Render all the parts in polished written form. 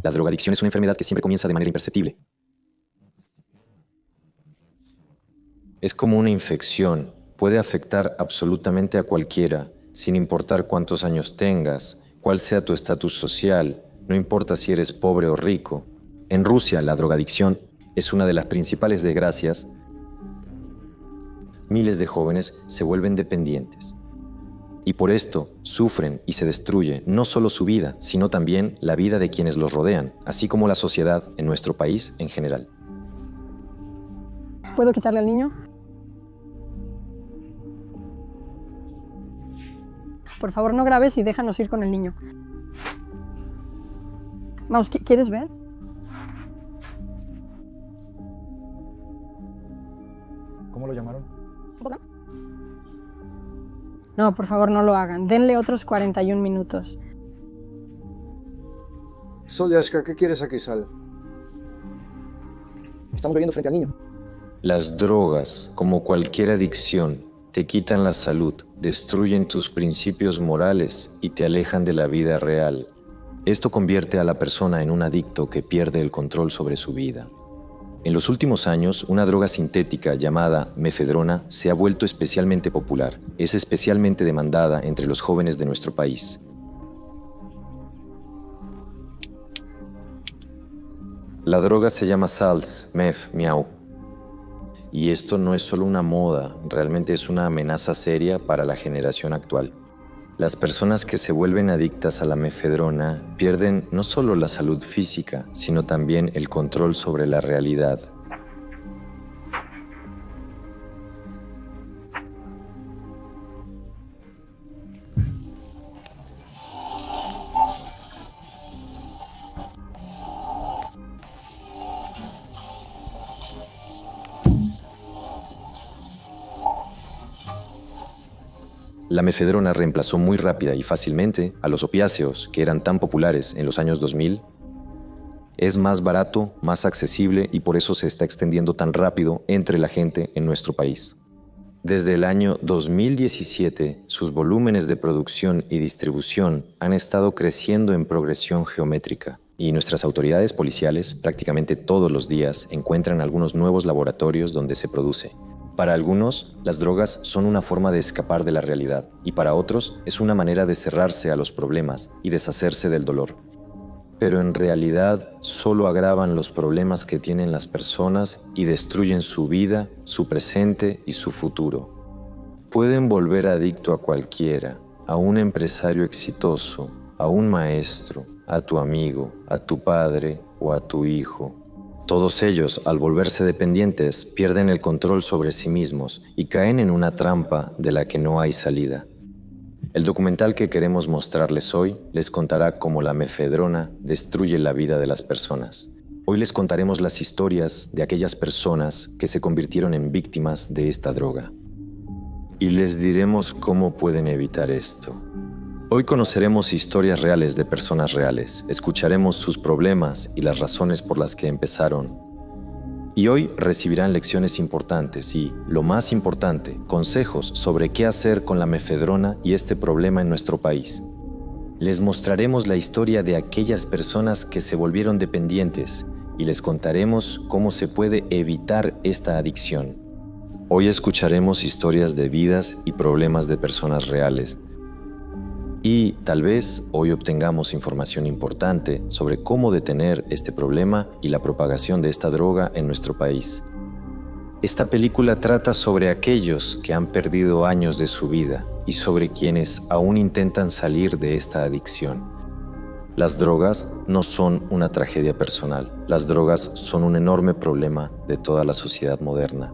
La drogadicción es una enfermedad que siempre comienza de manera imperceptible. Es como una infección. Puede afectar absolutamente a cualquiera, sin importar cuántos años tengas, cuál sea tu estatus social, no importa si eres pobre o rico. En Rusia, la drogadicción es una de las principales desgracias. Miles de jóvenes se vuelven dependientes. Y por esto sufren y se destruye no solo su vida, sino también la vida de quienes los rodean, así como la sociedad en nuestro país en general. ¿Puedo quitarle al niño? Por favor, no grabes y déjanos ir con el niño. Vamos, ¿quieres ver? ¿Cómo lo llamaron? No, por favor, no lo hagan. Denle otros 41 minutos. Solyaska, ¿qué quieres aquí, Sal? Estamos bebiendo frente al niño. Las drogas, como cualquier adicción, te quitan la salud, destruyen tus principios morales y te alejan de la vida real. Esto convierte a la persona en un adicto que pierde el control sobre su vida. En los últimos años, una droga sintética llamada mefedrona se ha vuelto especialmente popular. Es especialmente demandada entre los jóvenes de nuestro país. La droga se llama Salts, Mef, Miau. Y esto no es solo una moda, realmente es una amenaza seria para la generación actual. Las personas que se vuelven adictas a la mefedrona pierden no solo la salud física, sino también el control sobre la realidad. La mefedrona reemplazó muy rápida y fácilmente a los opiáceos, que eran tan populares en los años 2000. Es más barato, más accesible y por eso se está extendiendo tan rápido entre la gente en nuestro país. Desde el año 2017, sus volúmenes de producción y distribución han estado creciendo en progresión geométrica. Y nuestras autoridades policiales prácticamente todos los días encuentran algunos nuevos laboratorios donde se produce. Para algunos, las drogas son una forma de escapar de la realidad y para otros es una manera de cerrarse a los problemas y deshacerse del dolor. Pero en realidad solo agravan los problemas que tienen las personas y destruyen su vida, su presente y su futuro. Pueden volver adicto a cualquiera, a un empresario exitoso, a un maestro, a tu amigo, a tu padre o a tu hijo. Todos ellos, al volverse dependientes, pierden el control sobre sí mismos y caen en una trampa de la que no hay salida. El documental que queremos mostrarles hoy les contará cómo la mefedrona destruye la vida de las personas. Hoy les contaremos las historias de aquellas personas que se convirtieron en víctimas de esta droga. Y les diremos cómo pueden evitar esto. Hoy conoceremos historias reales de personas reales, escucharemos sus problemas y las razones por las que empezaron. Y hoy recibirán lecciones importantes y, lo más importante, consejos sobre qué hacer con la mefedrona y este problema en nuestro país. Les mostraremos la historia de aquellas personas que se volvieron dependientes y les contaremos cómo se puede evitar esta adicción. Hoy escucharemos historias de vidas y problemas de personas reales. Y tal vez hoy obtengamos información importante sobre cómo detener este problema y la propagación de esta droga en nuestro país. Esta película trata sobre aquellos que han perdido años de su vida y sobre quienes aún intentan salir de esta adicción. Las drogas no son una tragedia personal. Las drogas son un enorme problema de toda la sociedad moderna.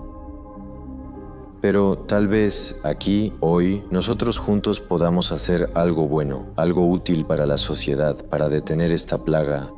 Pero tal vez aquí, hoy, nosotros juntos podamos hacer algo bueno, algo útil para la sociedad, para detener esta plaga.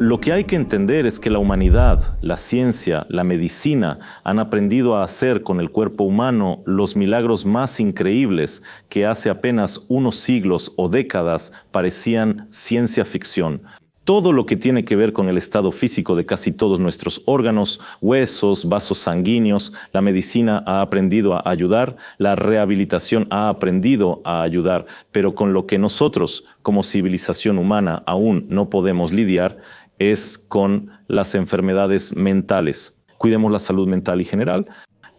Lo que hay que entender es que la humanidad, la ciencia, la medicina han aprendido a hacer con el cuerpo humano los milagros más increíbles que hace apenas unos siglos o décadas parecían ciencia ficción. Todo lo que tiene que ver con el estado físico de casi todos nuestros órganos, huesos, vasos sanguíneos, la medicina ha aprendido a ayudar, la rehabilitación ha aprendido a ayudar, pero con lo que nosotros, como civilización humana, aún no podemos lidiar es con las enfermedades mentales. Cuidemos la salud mental y general.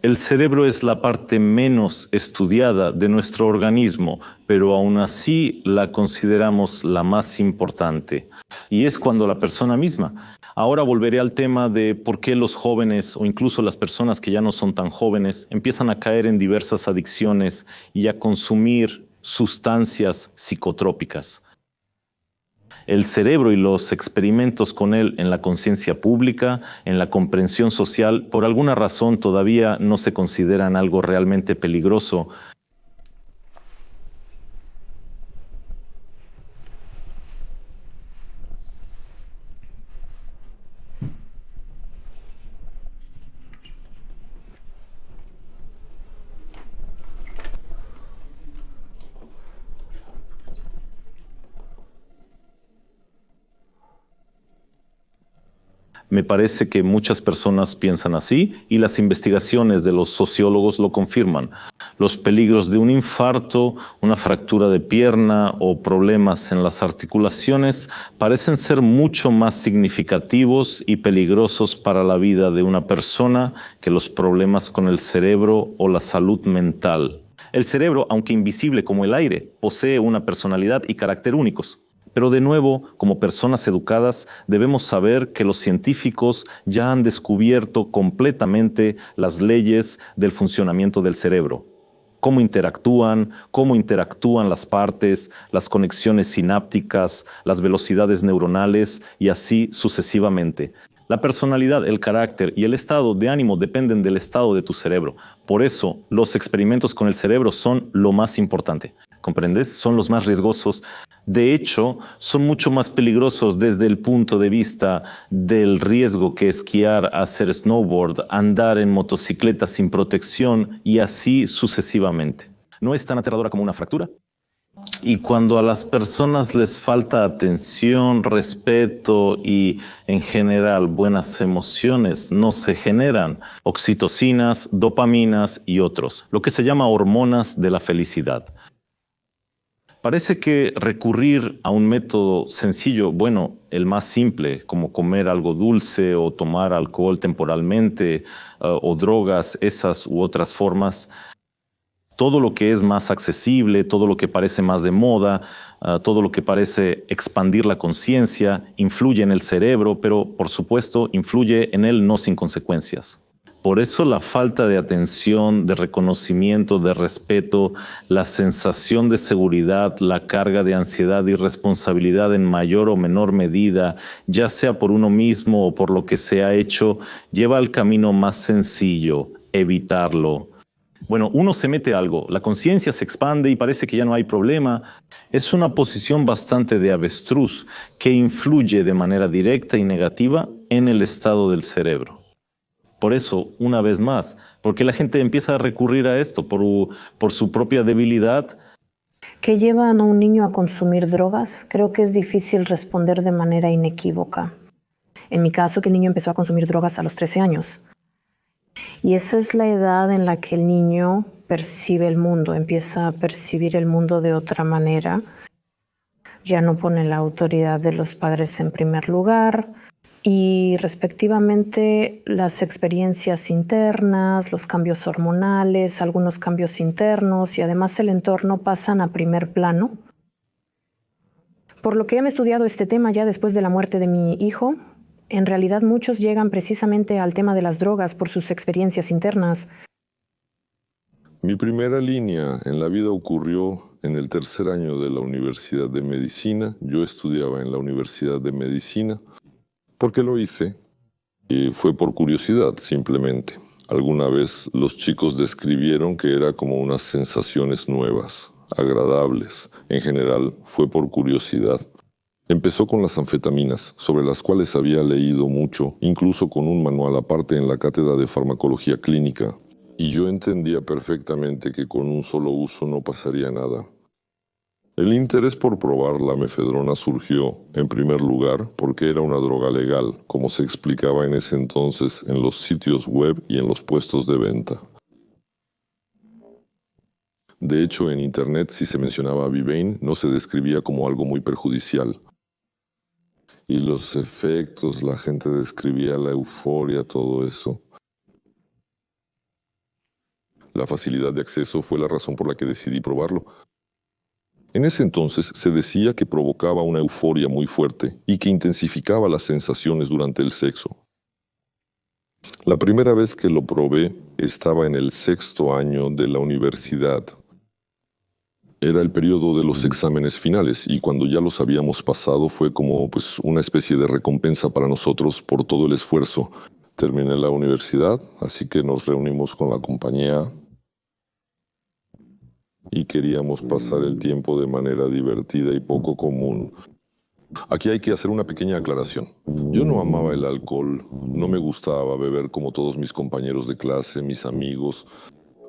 El cerebro es la parte menos estudiada de nuestro organismo, pero aún así la consideramos la más importante. Y es cuando la persona misma. Ahora volveré al tema de por qué los jóvenes o incluso las personas que ya no son tan jóvenes empiezan a caer en diversas adicciones y a consumir sustancias psicotrópicas. El cerebro y los experimentos con él en la conciencia pública, en la comprensión social, por alguna razón todavía no se consideran algo realmente peligroso. Me parece que muchas personas piensan así y las investigaciones de los sociólogos lo confirman. Los peligros de un infarto, una fractura de pierna o problemas en las articulaciones parecen ser mucho más significativos y peligrosos para la vida de una persona que los problemas con el cerebro o la salud mental. El cerebro, aunque invisible como el aire, posee una personalidad y carácter únicos. Pero de nuevo, como personas educadas, debemos saber que los científicos ya han descubierto completamente las leyes del funcionamiento del cerebro. Cómo interactúan las partes, las conexiones sinápticas, las velocidades neuronales y así sucesivamente. La personalidad, el carácter y el estado de ánimo dependen del estado de tu cerebro. Por eso, los experimentos con el cerebro son lo más importante. ¿Comprendes? Son los más riesgosos. De hecho, son mucho más peligrosos desde el punto de vista del riesgo que esquiar, hacer snowboard, andar en motocicleta sin protección y así sucesivamente. ¿No es tan aterradora como una fractura? Y cuando a las personas les falta atención, respeto y, en general, buenas emociones, no se generan oxitocinas, dopaminas y otros, lo que se llama hormonas de la felicidad. Parece que recurrir a un método sencillo, bueno, el más simple, como comer algo dulce o tomar alcohol temporalmente o drogas, esas u otras formas, todo lo que es más accesible, todo lo que parece más de moda, todo lo que parece expandir la conciencia, influye en el cerebro, pero por supuesto influye en él no sin consecuencias. Por eso la falta de atención, de reconocimiento, de respeto, la sensación de seguridad, la carga de ansiedad y responsabilidad en mayor o menor medida, ya sea por uno mismo o por lo que se ha hecho, lleva al camino más sencillo, evitarlo. Bueno, uno se mete algo, la conciencia se expande y parece que ya no hay problema. Es una posición bastante de avestruz que influye de manera directa y negativa en el estado del cerebro. Por eso, una vez más, porque la gente empieza a recurrir a esto por su propia debilidad. ¿Qué llevan a un niño a consumir drogas? Creo que es difícil responder de manera inequívoca. En mi caso, que el niño empezó a consumir drogas a los 13 años. Y esa es la edad en la que el niño percibe el mundo, empieza a percibir el mundo de otra manera. Ya no pone la autoridad de los padres en primer lugar. Y respectivamente las experiencias internas, los cambios hormonales, algunos cambios internos y además el entorno pasan a primer plano. Por lo que he estudiado este tema ya después de la muerte de mi hijo, en realidad muchos llegan precisamente al tema de las drogas por sus experiencias internas. Mi primera línea en la vida ocurrió en el tercer año de la Universidad de Medicina. Yo estudiaba en la Universidad de Medicina. ¿Por qué lo hice? Y fue por curiosidad, simplemente. Alguna vez los chicos describieron que era como unas sensaciones nuevas, agradables. En general, fue por curiosidad. Empezó con las anfetaminas, sobre las cuales había leído mucho, incluso con un manual aparte en la cátedra de farmacología clínica, y yo entendía perfectamente que con un solo uso no pasaría nada. El interés por probar la mefedrona surgió, en primer lugar, porque era una droga legal, como se explicaba en ese entonces en los sitios web y en los puestos de venta. De hecho, en Internet, si se mencionaba Vivain, no se describía como algo muy perjudicial. Y los efectos, la gente describía la euforia, todo eso. La facilidad de acceso fue la razón por la que decidí probarlo. En ese entonces se decía que provocaba una euforia muy fuerte y que intensificaba las sensaciones durante el sexo. La primera vez que lo probé estaba en el 6º año de la universidad. Era el periodo de los exámenes finales y cuando ya los habíamos pasado fue como una especie de recompensa para nosotros por todo el esfuerzo. Terminé la universidad, así que nos reunimos con la compañía y queríamos pasar el tiempo de manera divertida y poco común. Aquí hay que hacer una pequeña aclaración. Yo no amaba el alcohol, no me gustaba beber como todos mis compañeros de clase, mis amigos.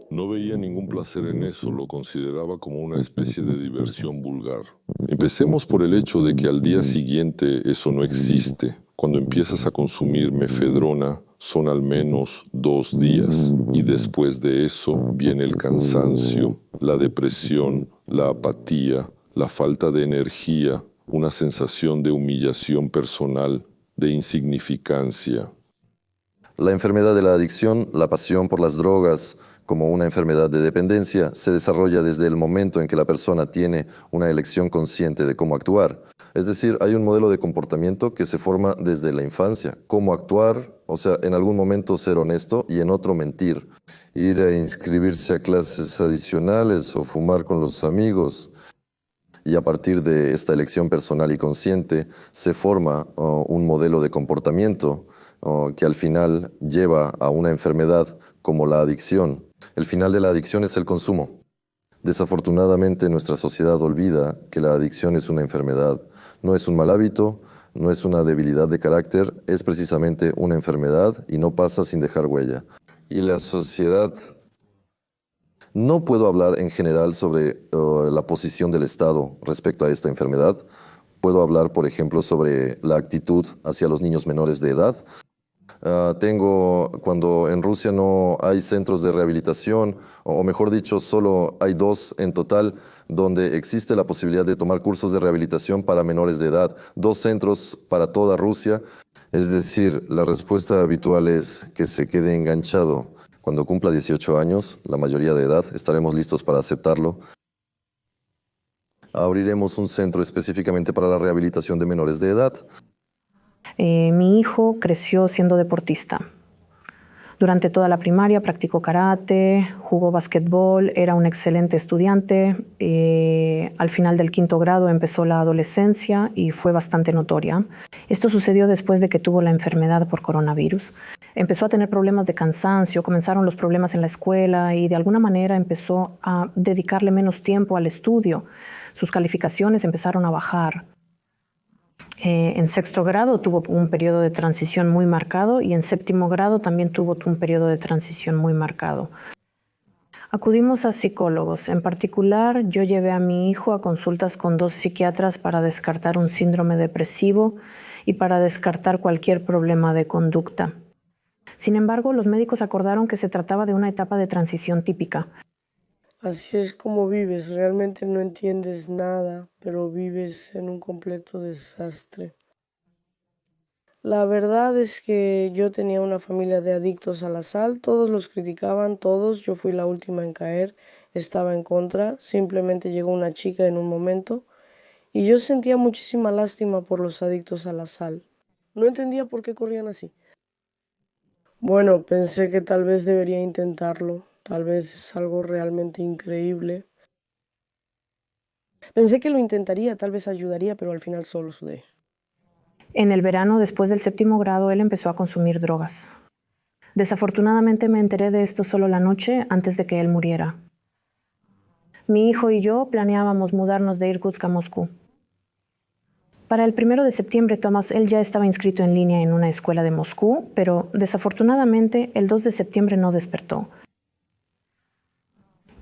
No veía ningún placer en eso, lo consideraba como una especie de diversión vulgar. Empecemos por el hecho de que al día siguiente eso no existe. Cuando empiezas a consumir mefedrona, son al menos 2 días, y después de eso viene el cansancio, la depresión, la apatía, la falta de energía, una sensación de humillación personal, de insignificancia. La enfermedad de la adicción, la pasión por las drogas, como una enfermedad de dependencia, se desarrolla desde el momento en que la persona tiene una elección consciente de cómo actuar. Es decir, hay un modelo de comportamiento que se forma desde la infancia. Cómo actuar, o sea, en algún momento ser honesto y en otro mentir. Ir a inscribirse a clases adicionales o fumar con los amigos. Y a partir de esta elección personal y consciente se forma un modelo de comportamiento que al final lleva a una enfermedad como la adicción. El final de la adicción es el consumo. Desafortunadamente nuestra sociedad olvida que la adicción es una enfermedad. No es un mal hábito, no es una debilidad de carácter, es precisamente una enfermedad y no pasa sin dejar huella. Y la sociedad... No puedo hablar en general sobre la posición del Estado respecto a esta enfermedad. Puedo hablar, por ejemplo, sobre la actitud hacia los niños menores de edad. Cuando en Rusia no hay centros de rehabilitación, o mejor dicho, solo hay 2 en total, donde existe la posibilidad de tomar cursos de rehabilitación para menores de edad. 2 centros para toda Rusia. Es decir, la respuesta habitual es que se quede enganchado. Cuando cumpla 18 años, la mayoría de edad, estaremos listos para aceptarlo. Abriremos un centro específicamente para la rehabilitación de menores de edad. Mi hijo creció siendo deportista. Durante toda la primaria practicó karate, jugó basquetbol, era un excelente estudiante. Al final del 5º grado empezó la adolescencia y fue bastante notoria. Esto sucedió después de que tuvo la enfermedad por coronavirus. Empezó a tener problemas de cansancio, comenzaron los problemas en la escuela y de alguna manera empezó a dedicarle menos tiempo al estudio. Sus calificaciones empezaron a bajar. En 6º grado tuvo un periodo de transición muy marcado y en 7º grado también tuvo un periodo de transición muy marcado. Acudimos a psicólogos. En particular, yo llevé a mi hijo a consultas con 2 psiquiatras para descartar un síndrome depresivo y para descartar cualquier problema de conducta. Sin embargo, los médicos acordaron que se trataba de una etapa de transición típica. Así es como vives, realmente no entiendes nada, pero vives en un completo desastre. La verdad es que yo tenía una familia de adictos a la sal, todos los criticaban, todos, yo fui la última en caer, estaba en contra, simplemente llegó una chica en un momento y yo sentía muchísima lástima por los adictos a la sal. No entendía por qué corrían así. Bueno, pensé que tal vez debería intentarlo. Tal vez es algo realmente increíble. Pensé que lo intentaría, tal vez ayudaría, pero al final solo sudé. En el verano, después del 7º grado, él empezó a consumir drogas. Desafortunadamente me enteré de esto solo la noche antes de que él muriera. Mi hijo y yo planeábamos mudarnos de Irkutsk a Moscú. Para el 1 de septiembre, Tomás, él ya estaba inscrito en línea en una escuela de Moscú, pero desafortunadamente el 2 de septiembre no despertó.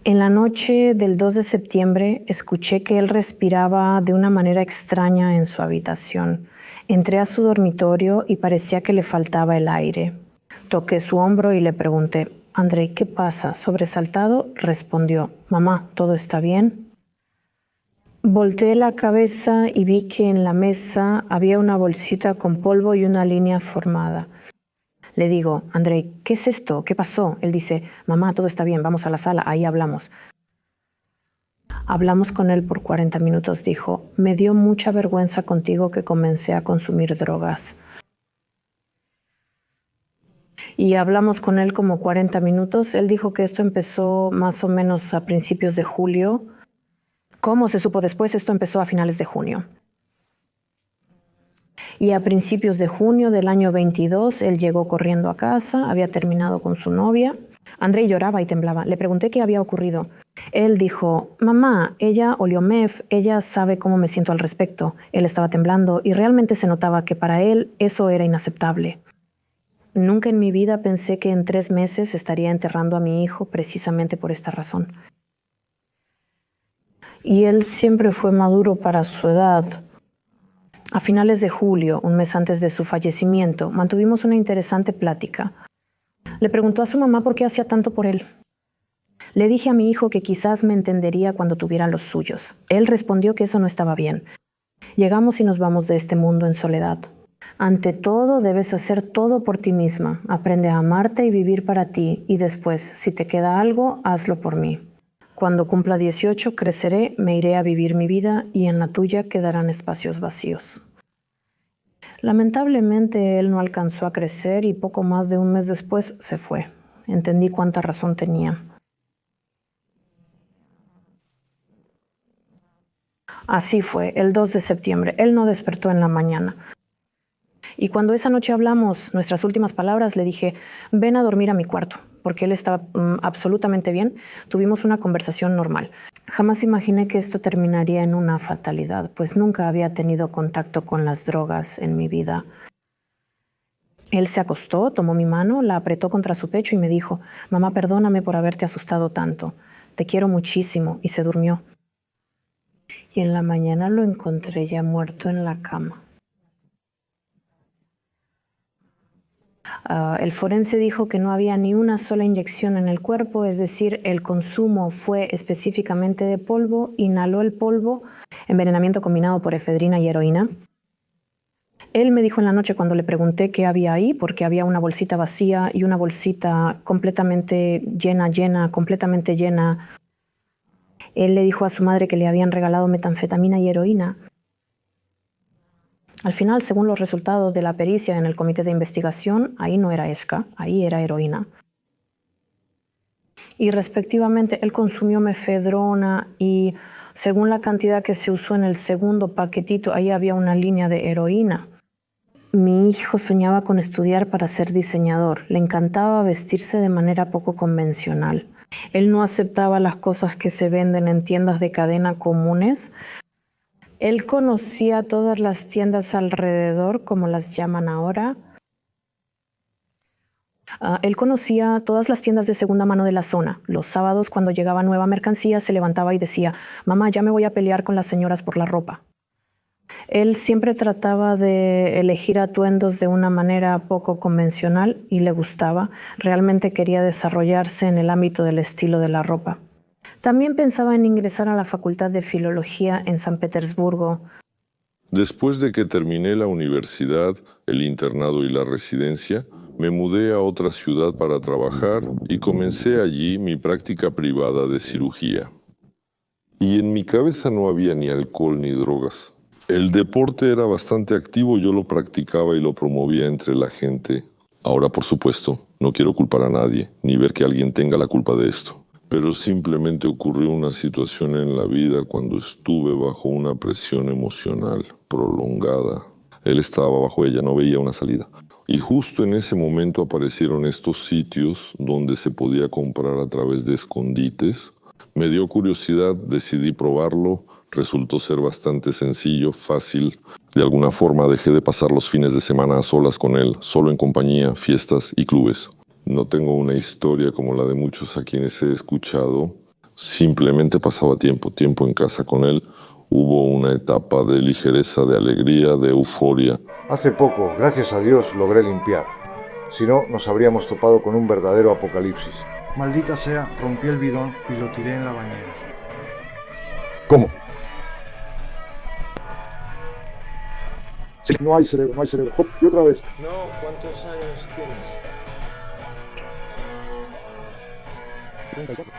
En la noche del 2 de septiembre escuché que él respiraba de una manera extraña en su habitación. Entré a su dormitorio y parecía que le faltaba el aire. Toqué su hombro y le pregunté, Andrei, ¿qué pasa? Sobresaltado, respondió, mamá, ¿todo está bien? Volteé la cabeza y vi que en la mesa había una bolsita con polvo y una línea formada. Le digo, Andrei, ¿qué es esto? ¿Qué pasó? Él dice, mamá, todo está bien, vamos a la sala, ahí hablamos. Hablamos con él por 40 minutos, dijo, me dio mucha vergüenza contigo que comencé a consumir drogas. Y hablamos con él como 40 minutos. Él dijo que esto empezó más o menos a principios de julio. ¿Cómo se supo después? Esto empezó a finales de junio. Y a principios de junio del año 22, él llegó corriendo a casa, había terminado con su novia. Andrei lloraba y temblaba. Le pregunté qué había ocurrido. Él dijo, mamá, ella olió meth, ella sabe cómo me siento al respecto. Él estaba temblando y realmente se notaba que para él eso era inaceptable. Nunca en mi vida pensé que en 3 meses estaría enterrando a mi hijo precisamente por esta razón. Y él siempre fue maduro para su edad. A finales de julio, un mes antes de su fallecimiento, mantuvimos una interesante plática. Le preguntó a su mamá por qué hacía tanto por él. Le dije a mi hijo que quizás me entendería cuando tuviera los suyos. Él respondió que eso no estaba bien. Llegamos y nos vamos de este mundo en soledad. Ante todo, debes hacer todo por ti misma. Aprende a amarte y vivir para ti. Y después, si te queda algo, hazlo por mí. Cuando cumpla 18, creceré, me iré a vivir mi vida y en la tuya quedarán espacios vacíos. Lamentablemente, él no alcanzó a crecer y poco más de un mes después se fue. Entendí cuánta razón tenía. Así fue, el 2 de septiembre. Él no despertó en la mañana. Y cuando esa noche hablamos nuestras últimas palabras, le dije, ven a dormir a mi cuarto, porque él estaba absolutamente bien. Tuvimos una conversación normal. Jamás imaginé que esto terminaría en una fatalidad, pues nunca había tenido contacto con las drogas en mi vida. Él se acostó, tomó mi mano, la apretó contra su pecho y me dijo, mamá, perdóname por haberte asustado tanto. Te quiero muchísimo, y se durmió. Y en la mañana lo encontré ya muerto en la cama. El forense dijo que no había ni una sola inyección en el cuerpo, es decir, el consumo fue específicamente de polvo, inhaló el polvo, envenenamiento combinado por efedrina y heroína. Él me dijo en la noche cuando le pregunté qué había ahí, porque había una bolsita vacía y una bolsita completamente llena, completamente llena. Él le dijo a su madre que le habían regalado metanfetamina y heroína. Al final, según los resultados de la pericia en el comité de investigación, ahí no era esca, ahí era heroína. Y respectivamente, él consumió mefedrona y según la cantidad que se usó en el segundo paquetito, ahí había una línea de heroína. Mi hijo soñaba con estudiar para ser diseñador. Le encantaba vestirse de manera poco convencional. Él no aceptaba las cosas que se venden en tiendas de cadena comunes. Él conocía todas las tiendas alrededor, como las llaman ahora. Él conocía todas las tiendas de segunda mano de la zona. Los sábados, cuando llegaba nueva mercancía, se levantaba y decía, mamá, ya me voy a pelear con las señoras por la ropa. Él siempre trataba de elegir atuendos de una manera poco convencional y le gustaba. Realmente quería desarrollarse en el ámbito del estilo de la ropa. También pensaba en ingresar a la Facultad de Filología en San Petersburgo. Después de que terminé la universidad, el internado y la residencia, me mudé a otra ciudad para trabajar y comencé allí mi práctica privada de cirugía. Y en mi cabeza no había ni alcohol ni drogas. El deporte era bastante activo, yo lo practicaba y lo promovía entre la gente. Ahora, por supuesto, no quiero culpar a nadie, ni ver que alguien tenga la culpa de esto. Pero simplemente ocurrió una situación en la vida cuando estuve bajo una presión emocional prolongada. Él estaba bajo ella, no veía una salida. Y justo en ese momento aparecieron estos sitios donde se podía comprar a través de escondites. Me dio curiosidad, decidí probarlo. Resultó ser bastante sencillo, fácil. De alguna forma dejé de pasar los fines de semana a solas con él, solo en compañía, fiestas y clubes. No tengo una historia como la de muchos a quienes he escuchado. Simplemente pasaba tiempo en casa con él. Hubo una etapa de ligereza, de alegría, de euforia. Hace poco, gracias a Dios, logré limpiar. Si no, nos habríamos topado con un verdadero apocalipsis. Maldita sea, rompí el bidón y lo tiré en la bañera. ¿Cómo? No hay cerebro, no hay cerebro. Hop, y otra vez. No, ¿cuántos años tienes? 34.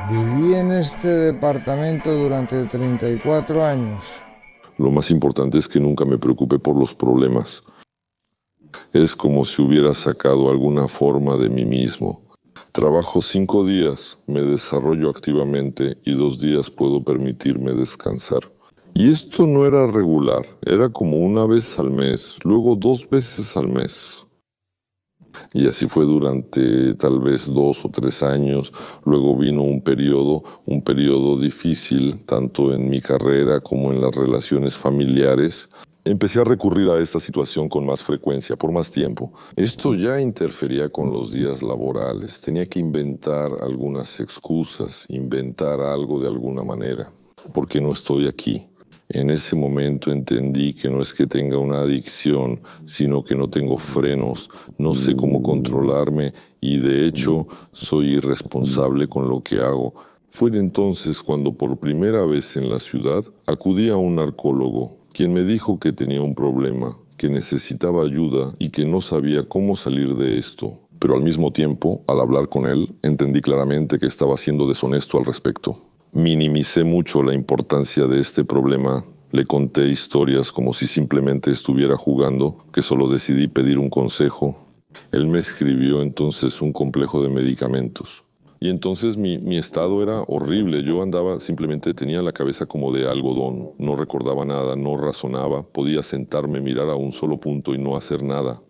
Viví en este departamento durante 34 años. Lo más importante es que nunca me preocupé por los problemas. Es como si hubiera sacado alguna forma de mí mismo. Trabajo 5 días, me desarrollo activamente y 2 días puedo permitirme descansar. Y esto no era regular, era como una vez al mes, luego 2 veces al mes. Y así fue durante tal vez 2 o 3 años. Luego vino un periodo difícil, tanto en mi carrera como en las relaciones familiares. Empecé a recurrir a esta situación con más frecuencia, por más tiempo. Esto ya interfería con los días laborales. Tenía que inventar algunas excusas, inventar algo de alguna manera. ¿Por qué no estoy aquí? En ese momento entendí que no es que tenga una adicción, sino que no tengo frenos, no sé cómo controlarme y de hecho soy irresponsable con lo que hago. Fue entonces cuando por primera vez en la ciudad acudí a un narcólogo, quien me dijo que tenía un problema, que necesitaba ayuda y que no sabía cómo salir de esto. Pero al mismo tiempo, al hablar con él, entendí claramente que estaba siendo deshonesto al respecto. Minimicé mucho la importancia de este problema. Le conté historias como si simplemente estuviera jugando, que solo decidí pedir un consejo. Él me escribió entonces un complejo de medicamentos. Y entonces mi estado era horrible. Yo andaba, simplemente tenía la cabeza como de algodón. No recordaba nada, no razonaba. Podía sentarme, mirar a un solo punto y no hacer nada.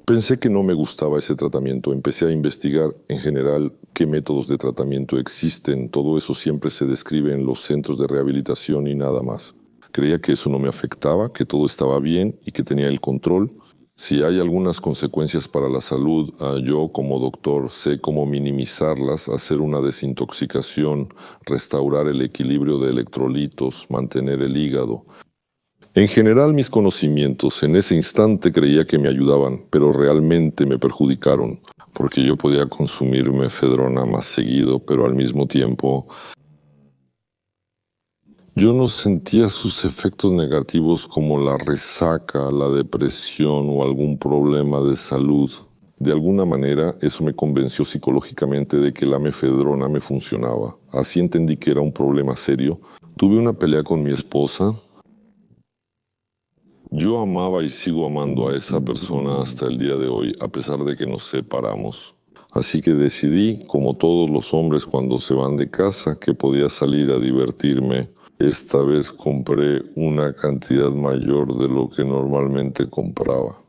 Pensé que no me gustaba ese tratamiento. Empecé a investigar en general qué métodos de tratamiento existen. Todo eso siempre se describe en los centros de rehabilitación y nada más. Creía que eso no me afectaba, que todo estaba bien y que tenía el control. Si hay algunas consecuencias para la salud, yo como doctor sé cómo minimizarlas, hacer una desintoxicación, restaurar el equilibrio de electrolitos, mantener el hígado. En general, mis conocimientos en ese instante creía que me ayudaban, pero realmente me perjudicaron, porque yo podía consumir mefedrona más seguido, pero al mismo tiempo yo no sentía sus efectos negativos como la resaca, la depresión o algún problema de salud. De alguna manera, eso me convenció psicológicamente de que la mefedrona me funcionaba. Así entendí que era un problema serio. Tuve una pelea con mi esposa. Yo amaba y sigo amando a esa persona hasta el día de hoy, a pesar de que nos separamos. Así que decidí, como todos los hombres cuando se van de casa, que podía salir a divertirme. Esta vez compré una cantidad mayor de lo que normalmente compraba.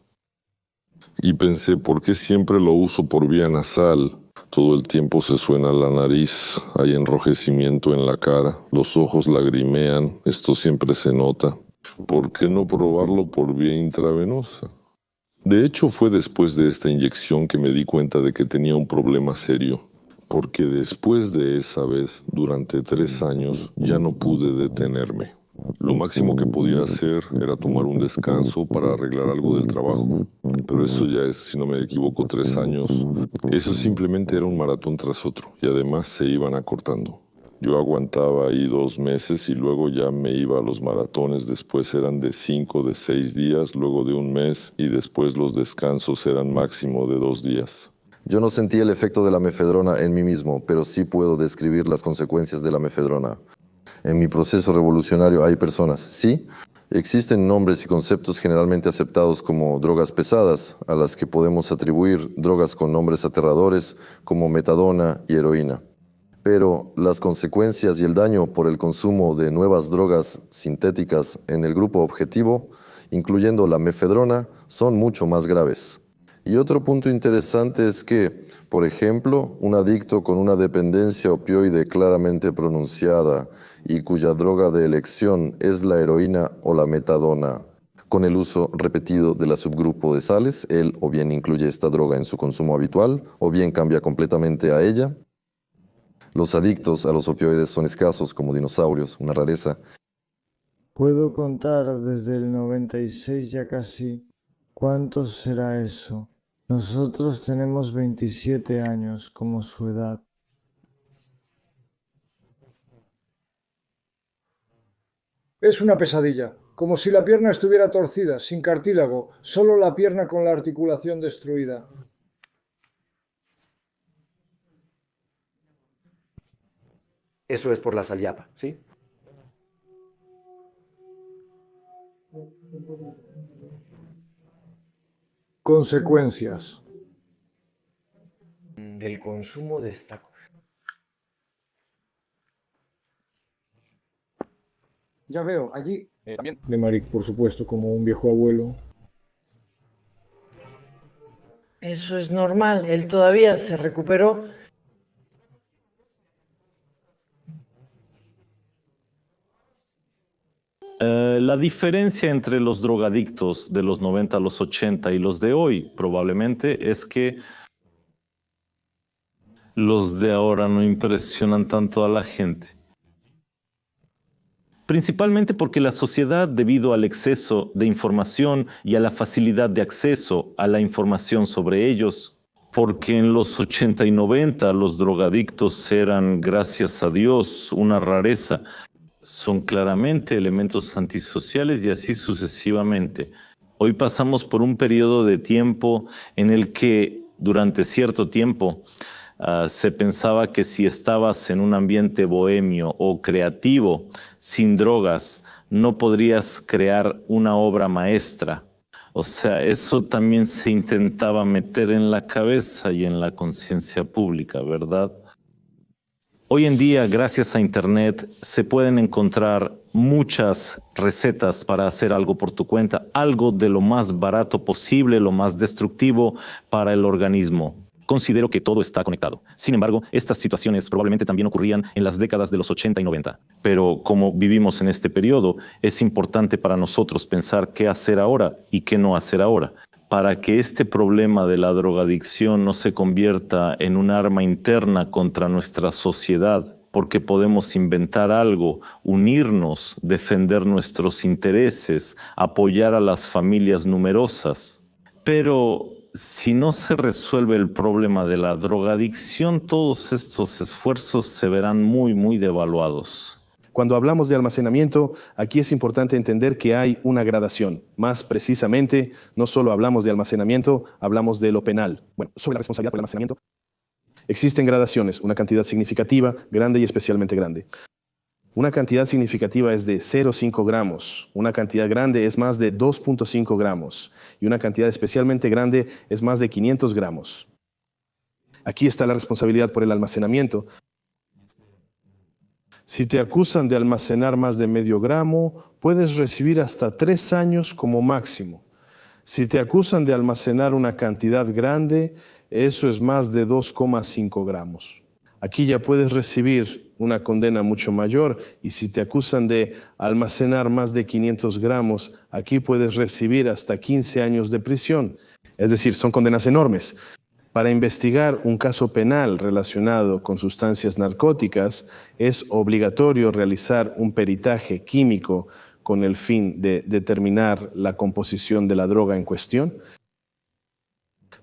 Y pensé, ¿por qué siempre lo uso por vía nasal? Todo el tiempo se suena la nariz, hay enrojecimiento en la cara, los ojos lagrimean, esto siempre se nota. ¿Por qué no probarlo por vía intravenosa? De hecho, fue después de esta inyección que me di cuenta de que tenía un problema serio, porque después de esa vez, durante 3 años, ya no pude detenerme. Lo máximo que podía hacer era tomar un descanso para arreglar algo del trabajo, pero eso ya es, si no me equivoco, 3 años. Eso simplemente era un maratón tras otro, y además se iban acortando. Yo aguantaba ahí 2 meses y luego ya me iba a los maratones. Después eran de 5, de 6 días, luego de 1 mes y después los descansos eran máximo de 2 días. Yo no sentí el efecto de la mefedrona en mí mismo, pero sí puedo describir las consecuencias de la mefedrona. En mi proceso revolucionario hay personas, sí, existen nombres y conceptos generalmente aceptados como drogas pesadas, a las que podemos atribuir drogas con nombres aterradores como metadona y heroína. Pero las consecuencias y el daño por el consumo de nuevas drogas sintéticas en el grupo objetivo, incluyendo la mefedrona, son mucho más graves. Y otro punto interesante es que, por ejemplo, un adicto con una dependencia opioide claramente pronunciada y cuya droga de elección es la heroína o la metadona, con el uso repetido de la subgrupo de sales, él o bien incluye esta droga en su consumo habitual o bien cambia completamente a ella. Los adictos a los opioides son escasos como dinosaurios, una rareza. Puedo contar desde el 96 ya casi. ¿Cuánto será eso? Nosotros tenemos 27 años como su edad. Es una pesadilla, como si la pierna estuviera torcida, sin cartílago, solo la pierna con la articulación destruida. Eso es por la saliapa, ¿sí? Consecuencias. Del consumo de esta cosa. Ya veo, allí. También. De Maric, por supuesto, como un viejo abuelo. Eso es normal, él todavía se recuperó. La diferencia entre los drogadictos de los 90 a los 80 y los de hoy probablemente es que los de ahora no impresionan tanto a la gente. Principalmente porque la sociedad, debido al exceso de información y a la facilidad de acceso a la información sobre ellos, porque en los 80 y 90 los drogadictos eran, gracias a Dios, una rareza, son claramente elementos antisociales y así sucesivamente. Hoy pasamos por un periodo de tiempo en el que durante cierto tiempo se pensaba que si estabas en un ambiente bohemio o creativo, sin drogas, no podrías crear una obra maestra. O sea, eso también se intentaba meter en la cabeza y en la conciencia pública, ¿verdad? Hoy en día, gracias a Internet, se pueden encontrar muchas recetas para hacer algo por tu cuenta, algo de lo más barato posible, lo más destructivo para el organismo. Considero que todo está conectado. Sin embargo, estas situaciones probablemente también ocurrían en las décadas de los 80 y 90. Pero como vivimos en este periodo, es importante para nosotros pensar qué hacer ahora y qué no hacer ahora, para que este problema de la drogadicción no se convierta en un arma interna contra nuestra sociedad, porque podemos inventar algo, unirnos, defender nuestros intereses, apoyar a las familias numerosas. Pero si no se resuelve el problema de la drogadicción, todos estos esfuerzos se verán muy devaluados. Cuando hablamos de almacenamiento, aquí es importante entender que hay una gradación. Más precisamente, no solo hablamos de almacenamiento, hablamos de lo penal. Bueno, sobre la responsabilidad por el almacenamiento, existen gradaciones, una cantidad significativa, grande y especialmente grande. Una cantidad significativa es de 0,5 gramos, una cantidad grande es más de 2,5 gramos y una cantidad especialmente grande es más de 500 gramos. Aquí está la responsabilidad por el almacenamiento. Si te acusan de almacenar más de medio gramo, puedes recibir hasta 3 años como máximo. Si te acusan de almacenar una cantidad grande, eso es más de 2,5 gramos. Aquí ya puedes recibir una condena mucho mayor y si te acusan de almacenar más de 500 gramos, aquí puedes recibir hasta 15 años de prisión. Es decir, son condenas enormes. Para investigar un caso penal relacionado con sustancias narcóticas, es obligatorio realizar un peritaje químico con el fin de determinar la composición de la droga en cuestión.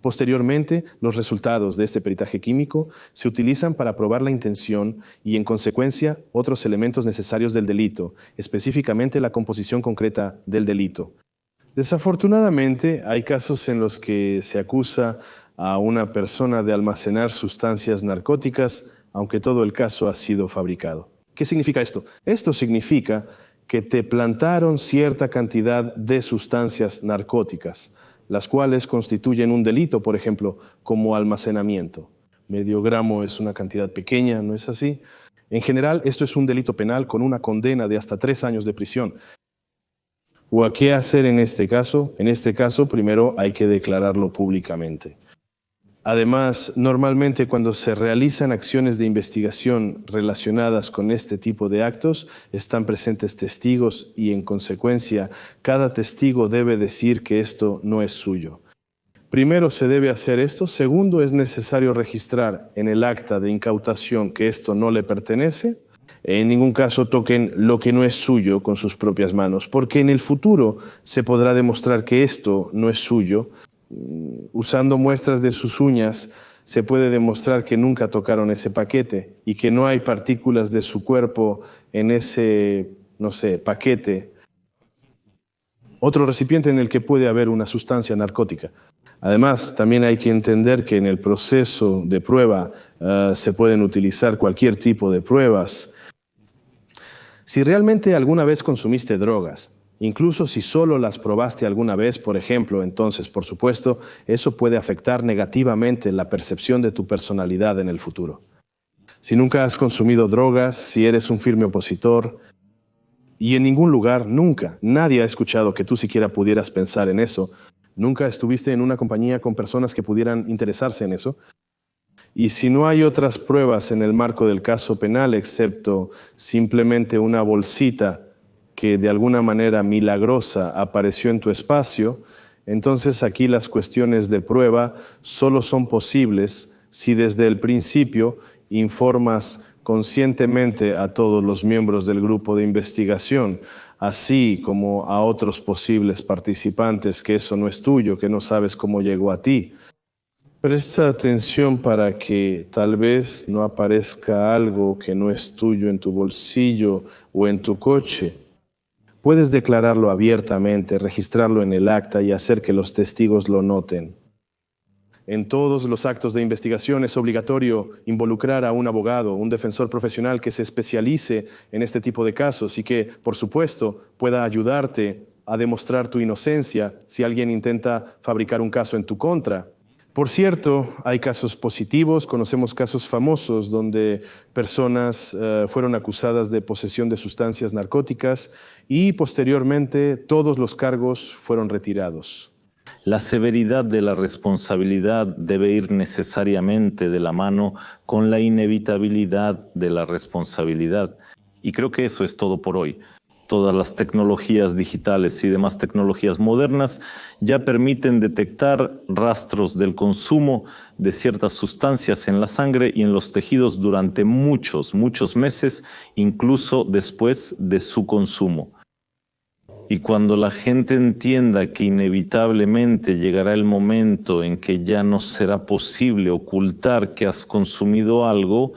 Posteriormente, los resultados de este peritaje químico se utilizan para probar la intención y, en consecuencia, otros elementos necesarios del delito, específicamente la composición concreta del delito. Desafortunadamente, hay casos en los que se acusa a una persona de almacenar sustancias narcóticas, aunque todo el caso ha sido fabricado. ¿Qué significa esto? Esto significa que te plantaron cierta cantidad de sustancias narcóticas, las cuales constituyen un delito, por ejemplo, como almacenamiento. Medio gramo es una cantidad pequeña, ¿no es así? En general, esto es un delito penal con una condena de hasta 3 años de prisión. ¿O a qué hacer en este caso? En este caso, primero hay que declararlo públicamente. Además, normalmente cuando se realizan acciones de investigación relacionadas con este tipo de actos, están presentes testigos y, en consecuencia, cada testigo debe decir que esto no es suyo. Primero se debe hacer esto. Segundo, es necesario registrar en el acta de incautación que esto no le pertenece. En ningún caso toquen lo que no es suyo con sus propias manos, porque en el futuro se podrá demostrar que esto no es suyo. Usando muestras de sus uñas se puede demostrar que nunca tocaron ese paquete y que no hay partículas de su cuerpo en ese, no sé, paquete. Otro recipiente en el que puede haber una sustancia narcótica. Además, también hay que entender que en el proceso de prueba se pueden utilizar cualquier tipo de pruebas. Si realmente alguna vez consumiste drogas, incluso si solo las probaste alguna vez, por ejemplo, entonces, por supuesto, eso puede afectar negativamente la percepción de tu personalidad en el futuro. Si nunca has consumido drogas, si eres un firme opositor, y en ningún lugar, nunca, nadie ha escuchado que tú siquiera pudieras pensar en eso, nunca estuviste en una compañía con personas que pudieran interesarse en eso, y si no hay otras pruebas en el marco del caso penal, excepto simplemente una bolsita que de alguna manera milagrosa apareció en tu espacio, entonces aquí las cuestiones de prueba solo son posibles si desde el principio informas conscientemente a todos los miembros del grupo de investigación, así como a otros posibles participantes que eso no es tuyo, que no sabes cómo llegó a ti. Presta atención para que tal vez no aparezca algo que no es tuyo en tu bolsillo o en tu coche. Puedes declararlo abiertamente, registrarlo en el acta y hacer que los testigos lo noten. En todos los actos de investigación es obligatorio involucrar a un abogado, un defensor profesional que se especialice en este tipo de casos y que, por supuesto, pueda ayudarte a demostrar tu inocencia si alguien intenta fabricar un caso en tu contra. Por cierto, hay casos positivos, conocemos casos famosos donde personas fueron acusadas de posesión de sustancias narcóticas y posteriormente todos los cargos fueron retirados. La severidad de la responsabilidad debe ir necesariamente de la mano con la inevitabilidad de la responsabilidad. Y creo que eso es todo por hoy. Todas las tecnologías digitales y demás tecnologías modernas ya permiten detectar rastros del consumo de ciertas sustancias en la sangre y en los tejidos durante muchos meses, incluso después de su consumo. Y cuando la gente entienda que inevitablemente llegará el momento en que ya no será posible ocultar que has consumido algo,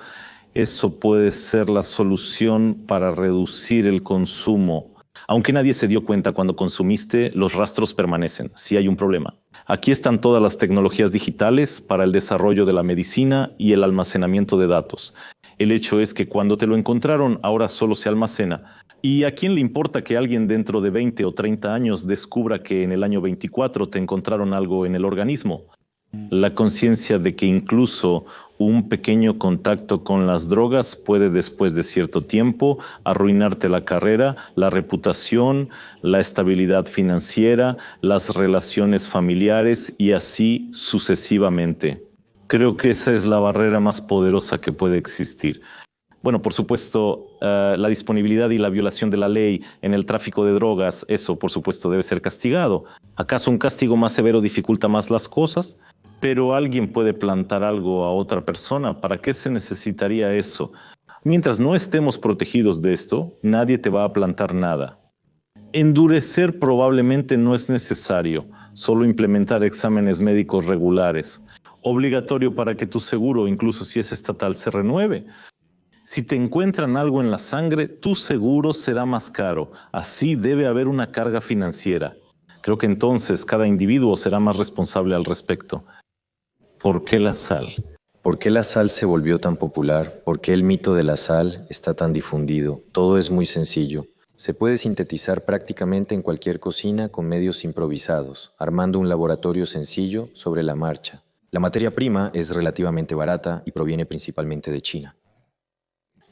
eso puede ser la solución para reducir el consumo. Aunque nadie se dio cuenta cuando consumiste, los rastros permanecen, si hay un problema. Aquí están todas las tecnologías digitales para el desarrollo de la medicina y el almacenamiento de datos. El hecho es que cuando te lo encontraron, ahora solo se almacena. ¿Y a quién le importa que alguien dentro de 20 o 30 años descubra que en el año 24 te encontraron algo en el organismo? La conciencia de que incluso un pequeño contacto con las drogas puede después de cierto tiempo arruinarte la carrera, la reputación, la estabilidad financiera, las relaciones familiares y así sucesivamente. Creo que esa es la barrera más poderosa que puede existir. Bueno, por supuesto, la disponibilidad y la violación de la ley en el tráfico de drogas, eso por supuesto debe ser castigado. ¿Acaso un castigo más severo dificulta más las cosas? Pero alguien puede plantar algo a otra persona. ¿Para qué se necesitaría eso? Mientras no estemos protegidos de esto, nadie te va a plantar nada. Endurecer probablemente no es necesario, solo implementar exámenes médicos regulares. Obligatorio para que tu seguro, incluso si es estatal, se renueve. Si te encuentran algo en la sangre, tu seguro será más caro. Así debe haber una carga financiera. Creo que entonces cada individuo será más responsable al respecto. ¿Por qué la sal? ¿Por qué la sal se volvió tan popular? ¿Por qué el mito de la sal está tan difundido? Todo es muy sencillo. Se puede sintetizar prácticamente en cualquier cocina con medios improvisados, armando un laboratorio sencillo sobre la marcha. La materia prima es relativamente barata y proviene principalmente de China.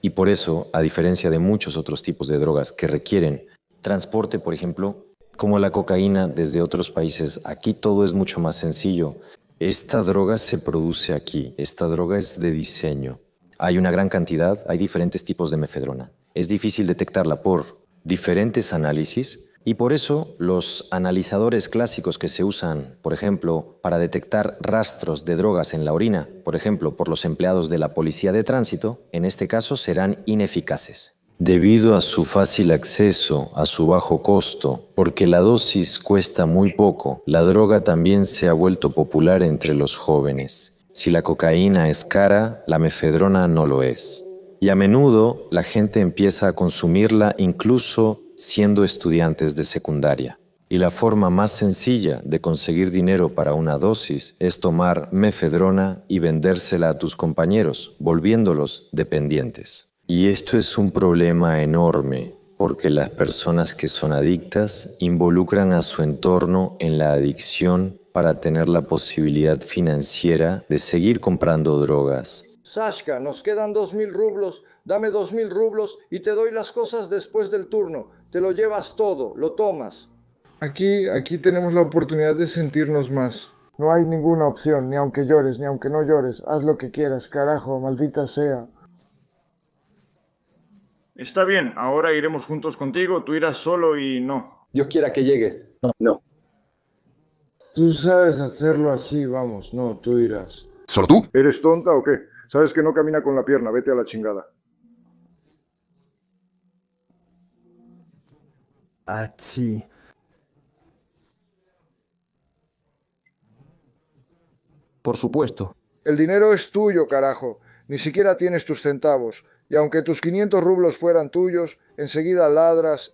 Y por eso, a diferencia de muchos otros tipos de drogas que requieren transporte, por ejemplo, como la cocaína desde otros países. Aquí todo es mucho más sencillo. Esta droga se produce aquí, esta droga es de diseño. Hay una gran cantidad, hay diferentes tipos de mefedrona. Es difícil detectarla por diferentes análisis y por eso los analizadores clásicos que se usan, por ejemplo, para detectar rastros de drogas en la orina, por ejemplo, por los empleados de la policía de tránsito, en este caso serán ineficaces. Debido a su fácil acceso, a su bajo costo, porque la dosis cuesta muy poco, la droga también se ha vuelto popular entre los jóvenes. Si la cocaína es cara, la mefedrona no lo es. Y a menudo la gente empieza a consumirla incluso siendo estudiantes de secundaria. Y la forma más sencilla de conseguir dinero para una dosis es tomar mefedrona y vendérsela a tus compañeros, volviéndolos dependientes. Y esto es un problema enorme, porque las personas que son adictas involucran a su entorno en la adicción para tener la posibilidad financiera de seguir comprando drogas. Sashka, nos quedan 2000 rublos, dame 2000 rublos y te doy las cosas después del turno. Te lo llevas todo, lo tomas. Aquí tenemos la oportunidad de sentirnos más. No hay ninguna opción, ni aunque llores, ni aunque no llores. Haz lo que quieras, carajo, maldita sea. Está bien, ahora iremos juntos contigo, tú irás solo y no. Dios quiera que llegues. No. Tú sabes hacerlo así, vamos, no, tú irás. ¿Solo tú? ¿Eres tonta o qué? Sabes que no camina con la pierna, vete a la chingada. A ti. Por supuesto. El dinero es tuyo, carajo. Ni siquiera tienes tus centavos. Y aunque tus 500 rublos fueran tuyos, enseguida ladras,